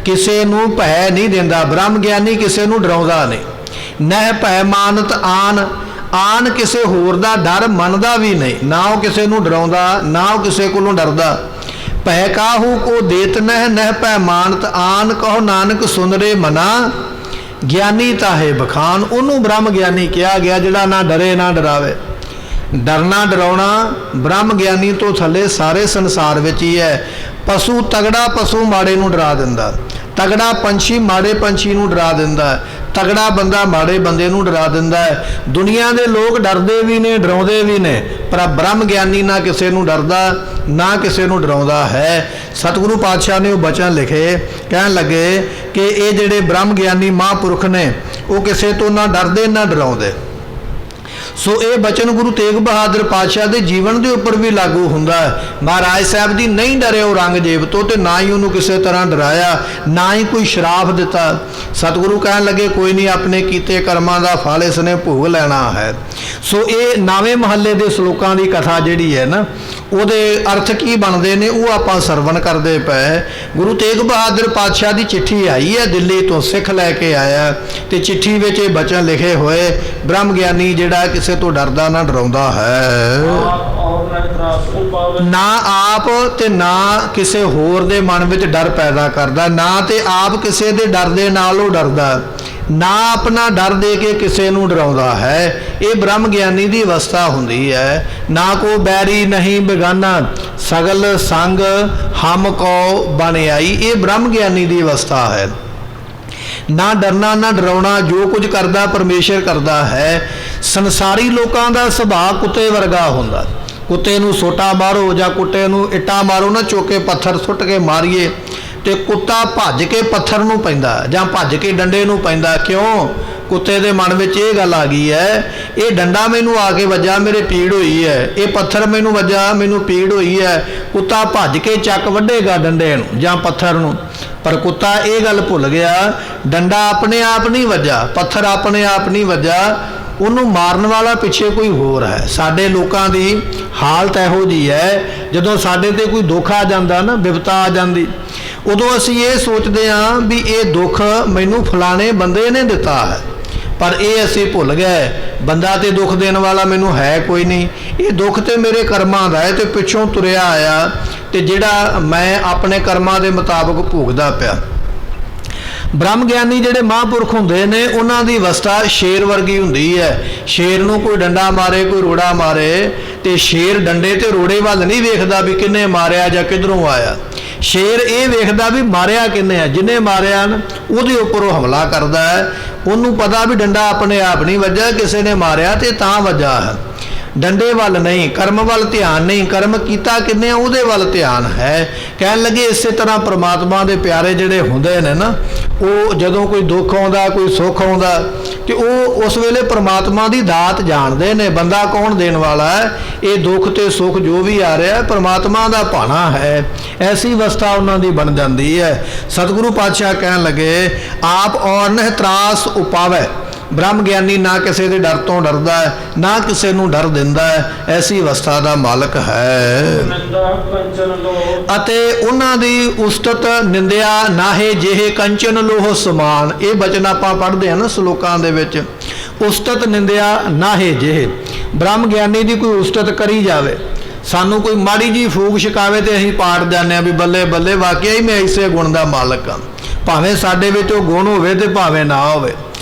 किसी नूं भै नहीं दिंदा। ब्रह्म ज्ञानी किसी नूं डराउंदा नहीं। नह भै मानत आन, आन किसी होर दा डर मनदा भी नहीं, ना वो किसी नूं डराउंदा ना वो किसी कोलों डरदा। भै काहू को देत नह, नह भै मानत आन, कहो नानक सुन रे मना, ज्ञानी ताहे बखान। उन्होंने ब्रह्म ज्ञानी कहा गया जिहड़ा ना डरे ना डरावे। डरना डराउना ब्रह्म ज्ञानी तो थले सारे संसार विच ही है। पशु तगड़ा पशु माड़े नूं डरा दिंदा, तगड़ा पंछी माड़े पंछी नूं डरा दिंदा, तगड़ा बंदा माड़े बंदे नूं डरा दिंदा है। दुनिया के लोग डरदे भी ने डराउंदे भी ने, पर ब्रह्म ज्ञानी ना किसी नूं डरदा ना किसी नूं डराउंदा है। सतगुरु पातशाह ने वो बचन लिखे, कहन लगे कि ये जिहड़े ब्रह्म ज्ञानी महापुरुष ने वो किसी तो ना डरदे ना डराउंदे। सो ये बचन गुरु तेग बहादुर पातशाह के जीवन के उपर भी लागू हुंदा है। महाराज साहब जी नहीं डरे औरंगजेब तो, ना ही उन्होंने किसी तरह डराया, ना ही कोई शराप दिता। सतगुरु कहन लगे कोई नहीं, अपने कीते कर्मां दा फल इसने भोग लेना है। सो ये नावें महल्ले के श्लोकां की कथा जिहड़ी है ना, ਉਹਦੇ अर्थ की बनते हैं वो आप सरवण करते पे। गुरु तेग बहादुर पातशाह की चिट्ठी आई है दिल्ली तो, सिख लैके आया, तो चिट्ठी में ये बचन लिखे हुए, ब्रह्म ज्ञानी जिहड़ा किसी तो डरदा ना डराउंदा है, ना आप ते ना किसी होर दे मन में डर पैदा करदा, ना ते आप किसी दे डर दे नाल वो डरदा, ना अपना डर दे के किसी नूं डराउंदा है। ये ब्रह्म ज्ञानी की अवस्था हुंदी है। ना को बैरी नहीं बेगाना, सगल संग हम को बन आई, ये ब्रह्म ज्ञानी की अवस्था है। ना डरना ना डराउना, जो कुछ करदा परमेश्वर करदा है। संसारी लोगों का सुभाव कुत्ते वर्गा हुंदा, कुत्ते नूं सोटा मारो जां कुत्ते नूं इट्टा मारो ना, चोके पत्थर सुट के मारीए तो कुत्ता भज के पत्थर नूं पैंदा जां भज के डंडे नूं पैंदा। क्यों? ਕੁੱਤੇ ਦੇ ਮਨ ਵਿੱਚ ਇਹ ਗੱਲ ਆ ਗਈ ਹੈ, ਇਹ ਡੰਡਾ ਮੈਨੂੰ ਆ ਕੇ ਵੱਜਾ, ਮੇਰੇ ਪੀੜ ਹੋਈ ਹੈ, ਇਹ ਪੱਥਰ ਮੈਨੂੰ ਵੱਜਾ, ਮੈਨੂੰ ਪੀੜ ਹੋਈ ਹੈ। ਕੁੱਤਾ ਭੱਜ ਕੇ ਚੱਕ ਵੱਢੇਗਾ ਡੰਡੇ ਨੂੰ ਜਾਂ ਪੱਥਰ ਨੂੰ, ਪਰ ਕੁੱਤਾ ਇਹ ਗੱਲ ਭੁੱਲ ਗਿਆ, ਡੰਡਾ ਆਪਣੇ ਆਪ ਨਹੀਂ ਵੱਜਾ, ਪੱਥਰ ਆਪਣੇ ਆਪ ਨਹੀਂ ਵੱਜਾ, ਉਹਨੂੰ ਮਾਰਨ ਵਾਲਾ ਪਿੱਛੇ ਕੋਈ ਹੋਰ ਹੈ। ਸਾਡੇ ਲੋਕਾਂ ਦੀ ਹਾਲਤ ਇਹੋ ਜਿਹੀ ਹੈ, ਜਦੋਂ ਸਾਡੇ ਤੇ ਕੋਈ ਦੁੱਖ ਆ ਜਾਂਦਾ ਨਾ, ਵਿਪਤਾ ਆ ਜਾਂਦੀ, ਉਦੋਂ ਅਸੀਂ ਇਹ ਸੋਚਦੇ ਹਾਂ ਵੀ ਇਹ ਦੁੱਖ ਮੈਨੂੰ ਫਲਾਣੇ ਬੰਦੇ ਨੇ ਦਿੱਤਾ ਹੈ, ਪਰ ਇਹ ਅਸੀਂ ਭੁੱਲ ਗਏ ਬੰਦਾ ਤੇ ਦੁੱਖ ਦੇਣ ਵਾਲਾ ਮੈਨੂੰ ਹੈ ਕੋਈ ਨਹੀਂ, ਇਹ ਦੁੱਖ ਤੇ ਮੇਰੇ ਕਰਮਾਂ ਦਾ ਹੈ ਤੇ ਪਿੱਛੋਂ ਤੁਰਿਆ ਆਇਆ ਤੇ ਜਿਹੜਾ ਮੈਂ ਆਪਣੇ ਕਰਮਾਂ ਦੇ ਮੁਤਾਬਕ ਭੋਗਦਾ ਪਿਆ। ਬ੍ਰਹਮ ਗਿਆਨੀ ਜਿਹੜੇ ਮਹਾਂਪੁਰਖ ਹੁੰਦੇ ਨੇ, ਉਹਨਾਂ ਦੀ ਅਵਸਥਾ ਸ਼ੇਰ ਵਰਗੀ ਹੁੰਦੀ ਹੈ। ਸ਼ੇਰ ਨੂੰ ਕੋਈ ਡੰਡਾ ਮਾਰੇ, ਕੋਈ ਰੋੜਾ ਮਾਰੇ, ਤੇ ਸ਼ੇਰ ਡੰਡੇ ਤੇ ਰੋੜੇ ਵੱਲ ਨਹੀਂ ਵੇਖਦਾ ਵੀ ਕਿੰਨੇ ਮਾਰਿਆ ਜਾਂ ਕਿੱਧਰੋਂ ਆਇਆ। ਸ਼ੇਰ ਇਹ ਵੇਖਦਾ ਵੀ ਮਾਰਿਆ ਕਿੰਨੇ ਆ, ਜਿਹਨੇ ਮਾਰਿਆ ਨਾ ਉਹਦੇ ਉੱਪਰ ਉਹ ਹਮਲਾ ਕਰਦਾ ਹੈ। ਉਹਨੂੰ ਪਤਾ ਵੀ ਡੰਡਾ ਆਪਣੇ ਆਪ ਨਹੀਂ ਵੱਜਾ, ਕਿਸੇ ਨੇ ਮਾਰਿਆ ਤੇ ਤਾਂ ਵੱਜਾ ਹੈ। ਡੰਡੇ ਵੱਲ ਨਹੀਂ, ਕਰਮ ਵੱਲ ਧਿਆਨ ਨਹੀਂ, ਕਰਮ ਕੀਤਾ ਕਿੰਨੇ ਆ ਉਹਦੇ ਵੱਲ ਧਿਆਨ ਹੈ। ਕਹਿਣ ਲੱਗੇ ਇਸੇ ਤਰ੍ਹਾਂ ਪ੍ਰਮਾਤਮਾ ਦੇ ਪਿਆਰੇ ਜਿਹੜੇ ਹੁੰਦੇ ਨੇ ਨਾ, ਉਹ ਜਦੋਂ ਕੋਈ ਦੁੱਖ ਆਉਂਦਾ, ਕੋਈ ਸੁੱਖ ਆਉਂਦਾ, ਤੇ ਉਹ ਉਸ ਵੇਲੇ ਪ੍ਰਮਾਤਮਾ ਦੀ ਦਾਤ ਜਾਣਦੇ ਨੇ, ਬੰਦਾ ਕੌਣ ਦੇਣ ਵਾਲਾ ਹੈ। ਇਹ ਦੁੱਖ ਤੇ ਸੁੱਖ ਜੋ ਵੀ ਆ ਰਿਹਾ ਪ੍ਰਮਾਤਮਾ ਦਾ ਭਾਣਾ ਹੈ। ਐਸੀ ਅਵਸਥਾ ਉਹਨਾਂ ਦੀ ਬਣ ਜਾਂਦੀ ਹੈ। ਸਤਿਗੁਰੂ ਪਾਤਸ਼ਾਹ ਕਹਿਣ ਲੱਗੇ, ਆਪ ਔਰ ਨਹਿ ਤਰਾਸ ਉਪਾਵੈ। ਬ੍ਰਹਮ ਗਿਆਨੀ ਨਾ ਕਿਸੇ ਦੇ ਡਰ ਤੋਂ ਡਰਦਾ ਹੈ, ਨਾ ਕਿਸੇ ਨੂੰ ਡਰ ਦਿੰਦਾ ਹੈ, ਐਸੀ ਅਵਸਥਾ ਦਾ ਮਾਲਕ ਹੈ। ਅਤੇ ਉਹਨਾਂ ਦੀ ਉਸਤਤ ਨਿੰਦਿਆ ਨਾਹੇ ਜਿਹੇ ਕੰਚਨ ਲੋਹ ਸਮਾਨ। ਇਹ ਬਚਨ ਆਪਾਂ ਪੜ੍ਹਦੇ ਹਾਂ ਨਾ ਸ਼ਲੋਕਾਂ ਦੇ ਵਿੱਚ, ਉਸਤਤ ਨਿੰਦਿਆ ਨਾਹੇ ਜਿਹੇ। ਬ੍ਰਹਮ ਗਿਆਨੀ ਦੀ ਕੋਈ ਉਸਤਤ ਕਰੀ ਜਾਵੇ, ਸਾਨੂੰ ਕੋਈ ਮਾੜੀ ਜੀ ਫੂਕ ਛਕਾਵੇ ਤੇ ਅਸੀਂ ਪਾੜ ਜਾਂਦੇ ਹਾਂ ਵੀ ਬੱਲੇ ਬੱਲੇ, ਵਾਕਿਆ ਹੀ ਮੈਂ ਇਸੇ ਗੁਣ ਦਾ ਮਾਲਕ ਹਾਂ। ਭਾਵੇਂ ਸਾਡੇ ਵਿੱਚ ਉਹ ਗੁਣ ਹੋਵੇ ਤੇ ਭਾਵੇਂ ਨਾ ਹੋਵੇ,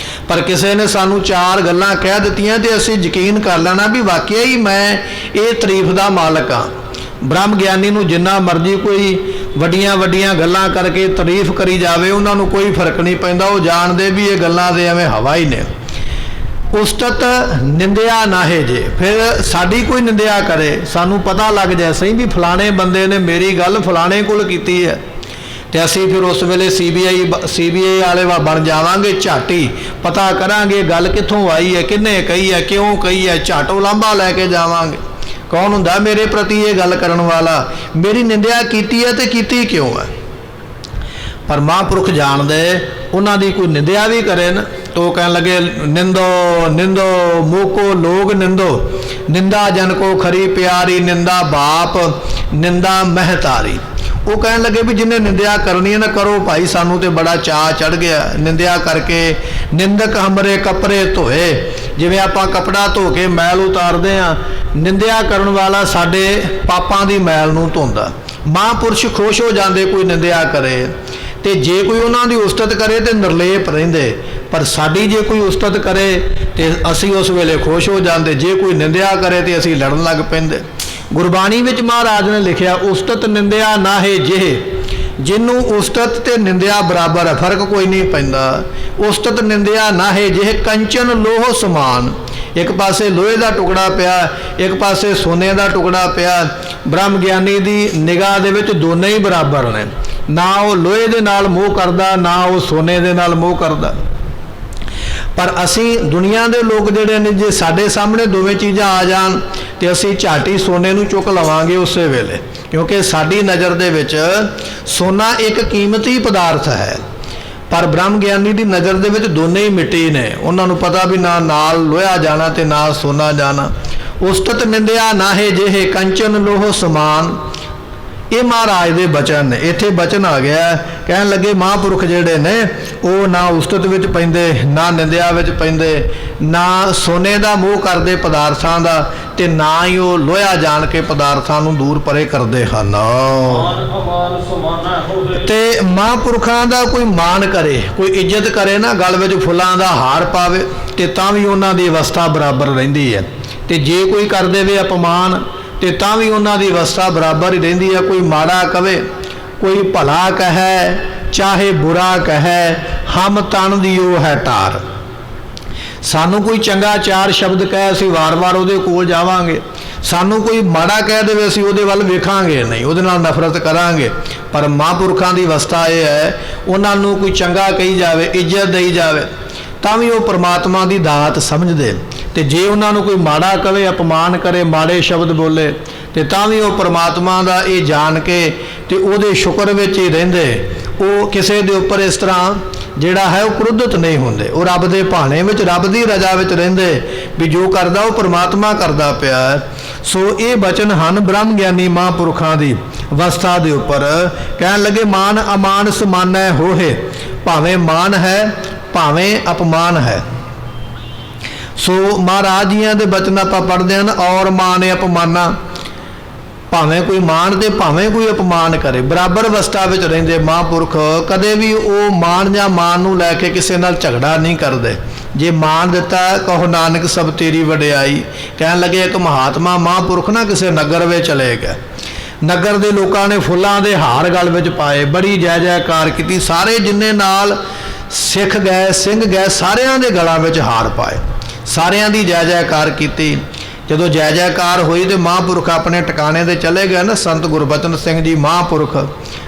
ਪਰ ਕਿਸੇ ਨੇ ਸਾਨੂੰ ਚਾਰ ਗੱਲਾਂ ਕਹਿ ਦਿੱਤੀਆਂ ਤੇ ਅਸੀਂ ਯਕੀਨ ਕਰ ਲੈਣਾ ਵੀ ਵਾਕਿਆ ਹੀ ਮੈਂ ਇਹ ਤਾਰੀਫ ਦਾ ਮਾਲਕ ਹਾਂ। ਬ੍ਰਹਮ ਗਿਆਨੀ ਨੂੰ ਜਿੰਨਾ ਮਰਜ਼ੀ ਕੋਈ ਵੱਡੀਆਂ ਵੱਡੀਆਂ ਗੱਲਾਂ ਕਰਕੇ ਤਾਰੀਫ ਕਰੀ ਜਾਵੇ, ਉਹਨਾਂ ਨੂੰ ਕੋਈ ਫਰਕ ਨਹੀਂ ਪੈਂਦਾ। ਉਹ ਜਾਣਦੇ ਵੀ ਇਹ ਗੱਲਾਂ ਦੇ ਐਵੇਂ ਹਵਾ ਹੀ ਨੇ। ਉਸਤਤ ਨਿੰਦਿਆ ਨਾਹੇ ਜੇ। ਫਿਰ ਸਾਡੀ ਕੋਈ ਨਿੰਦਿਆ ਕਰੇ, ਸਾਨੂੰ ਪਤਾ ਲੱਗ ਜਾਏ ਸਹੀ ਵੀ ਫਲਾਣੇ ਬੰਦੇ ਨੇ ਮੇਰੀ ਗੱਲ ਫਲਾਣੇ ਕੋਲ ਕੀਤੀ ਹੈ, ਤੇ ਅਸੀਂ ਫਿਰ ਉਸ ਵੇਲੇ ਸੀਬੀਆਈ ਵਾਲੇ ਬਣ ਜਾਵਾਂਗੇ। ਝੱਟ ਹੀ ਪਤਾ ਕਰਾਂਗੇ ਗੱਲ ਕਿੱਥੋਂ ਆਈ ਹੈ, ਕਿਹਨੇ ਕਹੀ ਹੈ, ਕਿਉਂ ਕਹੀ ਹੈ, ਝੱਟ ਉਲਾਂਭਾ ਲੈ ਕੇ ਜਾਵਾਂਗੇ। ਕੌਣ ਹੁੰਦਾ ਮੇਰੇ ਪ੍ਰਤੀ ਇਹ ਗੱਲ ਕਰਨ ਵਾਲਾ, ਮੇਰੀ ਨਿੰਦਿਆ ਕੀਤੀ ਹੈ ਤੇ ਕੀਤੀ ਕਿਉਂ ਹੈ। ਪਰ ਮਹਾਂਪੁਰਖ ਜਾਣਦੇ, ਉਹਨਾਂ ਦੀ ਕੋਈ ਨਿੰਦਿਆ ਵੀ ਕਰੇ ਨਾ ਤਾਂ ਉਹ ਕਹਿਣ ਲੱਗੇ, ਨਿੰਦੋ ਨਿੰਦੋ ਮੋਕੋ ਲੋਗ ਨਿੰਦੋ, ਨਿੰਦਾ ਜਨ ਕੋ ਖਰੀ ਪਿਆਰੀ, ਨਿੰਦਾ ਬਾਪ ਨਿੰਦਾ ਮਹਿਤਾਰੀ। ਉਹ ਕਹਿਣ ਲੱਗੇ ਵੀ ਜਿਹਨੇ ਨਿੰਦਿਆ ਕਰਨੀ ਹੈ ਨਾ ਕਰੋ ਭਾਈ, ਸਾਨੂੰ ਤੇ ਬੜਾ ਚਾਅ ਚੜ੍ਹ ਗਿਆ ਨਿੰਦਿਆ ਕਰਕੇ। ਨਿੰਦਕ ਹਮਰੇ ਕੱਪੜੇ ਧੋਏ, ਜਿਵੇਂ ਆਪਾਂ ਕੱਪੜਾ ਧੋ ਕੇ ਮੈਲ ਉਤਾਰਦੇ ਹਾਂ, ਨਿੰਦਿਆ ਕਰਨ ਵਾਲਾ ਸਾਡੇ ਪਾਪਾਂ ਦੀ ਮੈਲ ਨੂੰ ਧੋਂਦਾ। ਮਹਾਂਪੁਰਸ਼ ਖੁਸ਼ ਹੋ ਜਾਂਦੇ ਕੋਈ ਨਿੰਦਿਆ ਕਰੇ, ਤੇ ਜੇ ਕੋਈ ਉਹਨਾਂ ਦੀ ਉਸਤਤ ਕਰੇ ਤੇ ਨਿਰਲੇਪ ਰਹਿੰਦੇ। ਪਰ ਸਾਡੀ ਜੇ ਕੋਈ ਉਸਤਤ ਕਰੇ ਤੇ ਅਸੀਂ ਉਸ ਵੇਲੇ ਖੁਸ਼ ਹੋ ਜਾਂਦੇ, ਜੇ ਕੋਈ ਨਿੰਦਿਆ ਕਰੇ ਤੇ ਅਸੀਂ ਲੜਨ ਲੱਗ ਪੈਂਦੇ। ਗੁਰਬਾਣੀ ਵਿੱਚ ਮਹਾਰਾਜ ਨੇ ਲਿਖਿਆ, ਉਸਤਤ ਨਿੰਦਿਆ ਨਾਹੇ ਜਿਹੇ। ਜਿਹਨੂੰ ਉਸਤਤ ਤੇ ਨਿੰਦਿਆ ਬਰਾਬਰ ਹੈ, ਫਰਕ ਕੋਈ ਨਹੀਂ ਪੈਂਦਾ। ਉਸਤਤ ਨਿੰਦਿਆ ਨਾਹੇ ਜਿਹੇ ਕੰਚਨ ਲੋਹ ਸਮਾਨ। ਇੱਕ ਪਾਸੇ ਲੋਹੇ ਦਾ ਟੁਕੜਾ ਪਿਆ, ਇੱਕ ਪਾਸੇ ਸੋਨੇ ਦਾ ਟੁਕੜਾ ਪਿਆ। ਬ੍ਰਹਮ ਗਿਆਨੀ ਦੀ ਨਿਗਾਹ ਦੇ ਵਿੱਚ ਦੋਨੇ ਹੀ ਬਰਾਬਰ ਨੇ, ਨਾ ਉਹ ਲੋਹੇ ਦੇ ਨਾਲ ਮੋਹ ਕਰਦਾ, ਨਾ ਉਹ ਸੋਨੇ ਦੇ ਨਾਲ ਮੋਹ ਕਰਦਾ। ਪਰ ਅਸੀਂ ਦੁਨੀਆ ਦੇ ਲੋਕ ਜਿਹੜੇ ਨੇ, ਜੇ ਸਾਡੇ ਸਾਹਮਣੇ ਦੋਵੇਂ ਚੀਜ਼ਾਂ ਆ ਜਾਣ ਤੇ ਅਸੀਂ ਝਾਟੀ ਸੋਨੇ ਨੂੰ ਚੁੱਕ ਲਵਾਂਗੇ ਉਸੇ ਵੇਲੇ, ਕਿਉਂਕਿ ਸਾਡੀ ਨਜ਼ਰ ਦੇ ਵਿੱਚ ਸੋਨਾ ਇੱਕ ਕੀਮਤੀ ਪਦਾਰਥ ਹੈ। ਪਰ ਬ੍ਰਹਮ ਗਿਆਨੀ ਦੀ ਨਜ਼ਰ ਦੇ ਵਿੱਚ ਦੋਨੇ ਹੀ ਮਿੱਟੀ ਨੇ। ਉਹਨਾਂ ਨੂੰ ਪਤਾ ਵੀ ਨਾ ਨਾਲ ਲੋਹਾ ਜਾਣਾ ਤੇ ਨਾ ਸੋਨਾ ਜਾਣਾ। ਉਸਤਤ ਨਿੰਦਿਆ ਨਾਹੇ ਜਿਹੇ ਕੰਚਨ ਲੋਹ ਸਮਾਨ। ਇਹ ਮਹਾਰਾਜ ਦੇ ਬਚਨ ਨੇ। ਇੱਥੇ ਬਚਨ ਆ ਗਿਆ, ਕਹਿਣ ਲੱਗੇ ਮਹਾਂਪੁਰਖ ਜਿਹੜੇ ਨੇ ਉਹ ਨਾ ਉਸਤਤ ਵਿੱਚ ਪੈਂਦੇ, ਨਾ ਨਿੰਦਿਆ ਵਿੱਚ ਪੈਂਦੇ, ਨਾ ਸੋਨੇ ਦਾ ਮੋਹ ਕਰਦੇ ਪਦਾਰਥਾਂ ਦਾ, ਤੇ ਨਾ ਹੀ ਉਹ ਲੋਹਾ ਜਾਣ ਕੇ ਪਦਾਰਥਾਂ ਨੂੰ ਦੂਰ ਪਰੇ ਕਰਦੇ ਹਨ। ਤੇ ਮਹਾਂਪੁਰਖਾਂ ਦਾ ਕੋਈ ਮਾਣ ਕਰੇ, ਕੋਈ ਇੱਜ਼ਤ ਕਰੇ ਨਾ, ਗਲ ਵਿੱਚ ਫੁੱਲਾਂ ਦਾ ਹਾਰ ਪਾਵੇ, ਤੇ ਤਾਂ ਵੀ ਉਹਨਾਂ ਦੀ ਅਵਸਥਾ ਬਰਾਬਰ ਰਹਿੰਦੀ ਹੈ। ਤੇ ਜੇ ਕੋਈ ਕਰ ਦੇਵੇ ਅਪਮਾਨ ਤੇ ਤਾਂ ਵੀ ਉਹਨਾਂ ਦੀ ਅਵਸਥਾ ਬਰਾਬਰ ਹੀ ਰਹਿੰਦੀ ਹੈ। ਕੋਈ ਮਾੜਾ ਕਵੇ, ਕੋਈ ਭਲਾ ਕਹੈ, ਚਾਹੇ ਬੁਰਾ ਕਹੈ, ਹਮ ਤਨ ਦਿਓ ਹੈ ਟਾਰ। ਸਾਨੂੰ ਕੋਈ ਚੰਗਾ ਚਾਰ ਸ਼ਬਦ ਕਹੇ, ਅਸੀਂ ਵਾਰ-ਵਾਰ ਉਹਦੇ ਕੋਲ ਜਾਵਾਂਗੇ। ਸਾਨੂੰ ਕੋਈ ਮਾੜਾ ਕਹਿ ਦੇਵੇ, ਅਸੀਂ ਉਹਦੇ ਵੱਲ ਵੇਖਾਂਗੇ ਨਹੀਂ, ਉਹਦੇ ਨਾਲ ਨਫ਼ਰਤ ਕਰਾਂਗੇ। ਪਰ ਮਹਾਂਪੁਰਖਾਂ ਦੀ ਅਵਸਥਾ ਇਹ ਹੈ, ਉਹਨਾਂ ਨੂੰ ਕੋਈ ਚੰਗਾ ਕਹੀ ਜਾਵੇ, ਇੱਜ਼ਤ ਦੇਈ ਜਾਵੇ, ਤਾਂ ਵੀ ਉਹ ਪਰਮਾਤਮਾ ਦੀ ਦਾਤ ਸਮਝਦੇ। ਤੇ ਜੇ ਉਹਨਾਂ ਨੂੰ ਕੋਈ ਮਾੜਾ ਕਵੇ, ਅਪਮਾਨ ਕਰੇ, ਮਾੜੇ ਸ਼ਬਦ ਬੋਲੇ, ਤੇ ਤਾਂ ਵੀ ਉਹ ਪਰਮਾਤਮਾ ਦਾ ਇਹ ਜਾਣ ਕੇ ਤੇ ਉਹਦੇ ਸ਼ੁਕਰ ਵਿੱਚ ਹੀ ਰਹਿੰਦੇ। ਉਹ ਕਿਸੇ ਦੇ ਉੱਪਰ ਇਸ ਤਰ੍ਹਾਂ ਜਿਹੜਾ ਹੈ ਉਹ ਕ੍ਰੋਧਿਤ ਨਹੀਂ ਹੁੰਦੇ। ਉਹ ਰੱਬ ਦੇ ਭਾਣੇ ਵਿੱਚ, ਰੱਬ ਦੀ ਰਜ਼ਾ ਵਿੱਚ ਰਹਿੰਦੇ ਵੀ ਜੋ ਕਰਦਾ ਉਹ ਪਰਮਾਤਮਾ ਕਰਦਾ ਪਿਆ ਹੈ। ਸੋ ਇਹ ਬਚਨ ਹਨ ਬ੍ਰਹਮ ਗਿਆਨੀ ਮਹਾਂਪੁਰਖਾਂ ਦੀ ਅਵਸਥਾ ਦੇ ਉੱਪਰ। ਕਹਿਣ ਲੱਗੇ ਮਾਨ ਅਮਾਨ ਸਮਾਨੈ ਹੋਏ, ਭਾਵੇਂ ਮਾਨ ਹੈ ਭਾਵੇਂ ਅਪਮਾਨ ਹੈ। ਸੋ ਮਹਾਰਾਜ ਜੀਆਂ ਦੇ ਬਚਨ ਆਪਾਂ ਪੜ੍ਹਦੇ ਹਨ, ਔਰ ਮਾਨ ਅਪਮਾਨਾ, ਭਾਵੇਂ ਕੋਈ ਮਾਣ ਤੇ ਭਾਵੇਂ ਕੋਈ ਅਪਮਾਨ ਕਰੇ, ਬਰਾਬਰ ਅਵਸਥਾ ਵਿੱਚ ਰਹਿੰਦੇ ਮਹਾਂਪੁਰਖ। ਕਦੇ ਵੀ ਉਹ ਮਾਣ ਜਾਂ ਮਾਣ ਨੂੰ ਲੈ ਕੇ ਕਿਸੇ ਨਾਲ ਝਗੜਾ ਨਹੀਂ ਕਰਦੇ। ਜੇ ਮਾਣ ਦਿੱਤਾ ਕਹੋ ਨਾਨਕ ਸਭ ਤੇਰੀ ਵਡਿਆਈ। ਕਹਿਣ ਲੱਗੇ ਇੱਕ ਮਹਾਤਮਾ ਮਹਾਂਪੁਰਖ ਨਾ ਕਿਸੇ ਨਗਰ ਵਿੱਚ ਚਲੇ ਗਏ। ਨਗਰ ਦੇ ਲੋਕਾਂ ਨੇ ਫੁੱਲਾਂ ਦੇ ਹਾਰ ਗਲ ਵਿੱਚ ਪਾਏ, ਬੜੀ ਜੈ ਜੈਕਾਰ ਕੀਤੀ। ਸਾਰੇ ਜਿੰਨੇ ਨਾਲ ਸਿੱਖ ਗਏ, ਸਿੰਘ ਗਏ, ਸਾਰਿਆਂ ਦੇ ਗਲਾਂ ਵਿੱਚ ਹਾਰ ਪਾਏ, ਸਾਰਿਆਂ ਦੀ ਜੈ ਜੈਕਾਰ ਕੀਤੀ। ਜਦੋਂ ਜੈ ਜੈਕਾਰ ਹੋਈ ਤੇ ਮਹਾਂਪੁਰਖ ਆਪਣੇ ਟਿਕਾਣੇ ਤੇ ਚਲੇ ਗਏ ਨਾ, ਸੰਤ ਗੁਰਬਚਨ ਸਿੰਘ ਜੀ ਮਹਾਂਪੁਰਖ,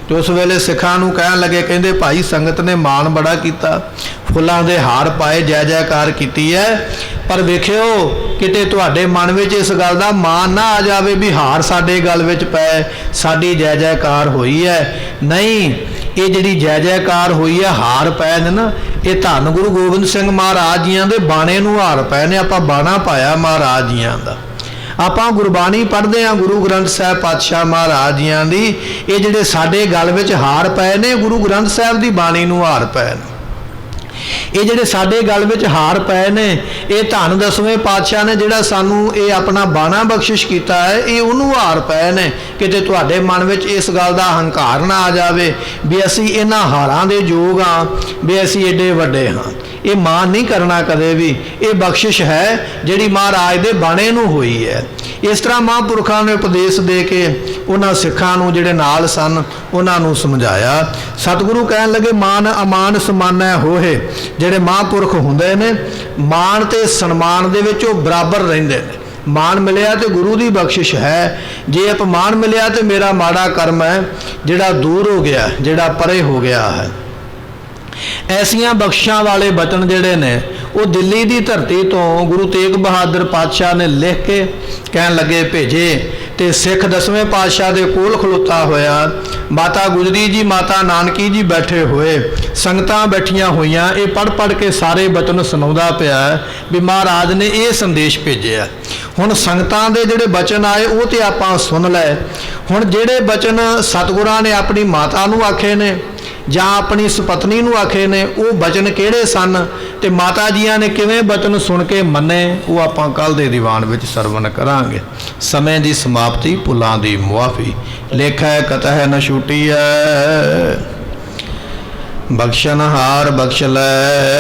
ਤੇ ਉਸ ਵੇਲੇ ਸਿੱਖਾਂ ਨੂੰ ਕਹਿਣ ਲੱਗੇ, ਕਹਿੰਦੇ ਭਾਈ ਸੰਗਤ ਨੇ ਮਾਣ ਬੜਾ ਕੀਤਾ, ਫੁੱਲਾਂ ਦੇ ਹਾਰ ਪਾਏ, ਜੈ ਜੈਕਾਰ ਕੀਤੀ ਹੈ, ਪਰ ਵੇਖਿਓ ਕਿਤੇ ਤੁਹਾਡੇ ਮਨ ਵਿੱਚ ਇਸ ਗੱਲ ਦਾ ਮਾਣ ਨਾ ਆ ਜਾਵੇ ਵੀ ਹਾਰ ਸਾਡੇ ਗਲ ਵਿੱਚ ਪਏ, ਸਾਡੀ ਜੈ ਜੈਕਾਰ ਹੋਈ ਹੈ। ਨਹੀਂ, ਇਹ ਜਿਹੜੀ ਜੈ ਜੈਕਾਰ ਹੋਈ ਹੈ, ਹਾਰ ਪਏ ਨੇ ਨਾ, ਇਹ ਧੰਨ ਗੁਰੂ ਗੋਬਿੰਦ ਸਿੰਘ ਮਹਾਰਾਜ ਜੀਆਂ ਦੇ ਬਾਣੇ ਨੂੰ ਹਾਰ ਪਏ ਨੇ। ਆਪਾਂ ਬਾਣਾ ਪਾਇਆ ਮਹਾਰਾਜ ਜੀਆਂ ਦਾ, ਆਪਾਂ ਗੁਰਬਾਣੀ ਪੜ੍ਹਦੇ ਹਾਂ ਗੁਰੂ ਗ੍ਰੰਥ ਸਾਹਿਬ ਪਾਤਸ਼ਾਹ ਮਹਾਰਾਜ ਜੀਆਂ ਦੀ। ਇਹ ਜਿਹੜੇ ਸਾਡੇ ਗਲ ਵਿੱਚ ਹਾਰ ਪਏ ਨੇ, ਗੁਰੂ ਗ੍ਰੰਥ ਸਾਹਿਬ ਦੀ ਬਾਣੀ ਨੂੰ ਹਾਰ ਪਏ ਨੇ। ਇਹ ਜਿਹੜੇ ਸਾਡੇ ਗਲ ਵਿੱਚ ਹਾਰ ਪਏ ਨੇ, ਇਹ ਧੰਨ ਦਸਵੇਂ ਪਾਤਸ਼ਾਹ ਨੇ ਜਿਹੜਾ ਸਾਨੂੰ ਇਹ ਆਪਣਾ ਬਾਣਾ ਬਖਸ਼ਿਸ਼ ਕੀਤਾ ਹੈ, ਇਹ ਉਹਨੂੰ ਹਾਰ ਪਏ ਨੇ। ਕਿਤੇ ਤੁਹਾਡੇ ਮਨ ਵਿੱਚ ਇਸ ਗੱਲ ਦਾ ਹੰਕਾਰ ਨਾ ਆ ਜਾਵੇ ਵੀ ਅਸੀਂ ਇਹਨਾਂ ਹਾਰਾਂ ਦੇ ਯੋਗ ਹਾਂ, ਵੀ ਅਸੀਂ ਏਡੇ ਵੱਡੇ ਹਾਂ। ਇਹ ਮਾਣ ਨਹੀਂ ਕਰਨਾ ਕਦੇ ਵੀ। ਇਹ ਬਖਸ਼ਿਸ਼ ਹੈ ਜਿਹੜੀ ਮਹਾਰਾਜ ਦੇ ਬਾਣੇ ਨੂੰ ਹੋਈ ਹੈ। ਇਸ ਤਰ੍ਹਾਂ ਮਹਾਂਪੁਰਖਾਂ ਨੇ ਉਪਦੇਸ਼ ਦੇ ਕੇ ਉਹਨਾਂ ਸਿੱਖਾਂ ਨੂੰ ਜਿਹੜੇ ਨਾਲ ਸਨ ਉਹਨਾਂ ਨੂੰ ਸਮਝਾਇਆ। ਸਤਿਗੁਰੂ ਕਹਿਣ ਲੱਗੇ ਮਾਨ ਅਮਾਨ ਸਮਾਨੈ ਹੋਏ। ਜਿਹੜੇ ਮਹਾਂਪੁਰਖ ਹੁੰਦੇ ਨੇ, ਮਾਣ ਤੇ ਸਨਮਾਨ ਦੇ ਵਿੱਚ ਉਹ ਬਰਾਬਰ ਰਹਿੰਦੇ ਨੇ। ਮਾਣ ਮਿਲਿਆ ਤੇ ਗੁਰੂ ਦੀ ਬਖਸ਼ਿਸ਼ ਹੈ, ਜੇ ਅਪਮਾਨ ਮਿਲਿਆ ਤੇ ਮੇਰਾ ਮਾੜਾ ਕਰਮ ਹੈ ਜਿਹੜਾ ਦੂਰ ਹੋ ਗਿਆ, ਜਿਹੜਾ ਪਰੇ ਹੋ ਗਿਆ ਹੈ। ਐਸੀਆਂ ਬਖਸ਼ਾਂ ਵਾਲੇ ਬਚਨ ਜਿਹੜੇ ਨੇ ਉਹ ਦਿੱਲੀ ਦੀ ਧਰਤੀ ਤੋਂ ਗੁਰੂ ਤੇਗ ਬਹਾਦਰ ਪਾਤਸ਼ਾਹ ਨੇ ਲਿਖ ਕੇ ਕਹਿਣ ਲੱਗੇ ਭੇਜੇ। ਤੇ ਸਿੱਖ ਦਸਵੇਂ ਪਾਤਸ਼ਾਹ ਦੇ ਕੋਲ ਖਲੋਤਾ ਹੋਇਆ, ਮਾਤਾ ਗੁਜਰੀ ਜੀ, ਮਾਤਾ ਨਾਨਕੀ ਜੀ ਬੈਠੇ ਹੋਏ, ਸੰਗਤਾਂ ਬੈਠੀਆਂ ਹੋਈਆਂ, ਇਹ ਪੜ੍ਹ ਪੜ੍ਹ ਕੇ ਸਾਰੇ ਬਚਨ ਸੁਣਾਉਂਦਾ ਪਿਆ ਵੀ ਮਹਾਰਾਜ ਨੇ ਇਹ ਸੰਦੇਸ਼ ਭੇਜਿਆ। ਹੁਣ ਸੰਗਤਾਂ ਦੇ ਜਿਹੜੇ ਬਚਨ ਆਏ ਉਹ ਤੇ ਆਪਾਂ ਸੁਣ ਲਏ। ਹੁਣ ਜਿਹੜੇ ਬਚਨ ਸਤਿਗੁਰਾਂ ਨੇ ਆਪਣੀ ਮਾਤਾ ਨੂੰ ਆਖੇ ਨੇ ਜਾਂ ਆਪਣੀ ਸੁਪਤਨੀ ਨੂੰ ਆਖੇ ਨੇ, ਉਹ ਬਚਨ ਕਿਹੜੇ ਸਨ ਤੇ ਮਾਤਾ ਜੀਆਂ ਨੇ ਕਿਵੇਂ ਬਚਨ ਸੁਣ ਕੇ ਮੰਨੇ, ਉਹ ਆਪਾਂ ਕੱਲ ਦੇ ਦੀਵਾਨ ਵਿੱਚ ਸਰਵਣ ਕਰਾਂਗੇ। ਸਮੇਂ ਦੀ ਸਮਾਪਤੀ, ਭੁੱਲਾਂ ਦੀ ਮੁਆਫੀ, ਲੇਖਾ ਕਤਹਿ ਨ ਛੁਟੀਐ, ਬਖਸ਼ਨਹਾਰ ਬਖਸ਼ ਲੈ।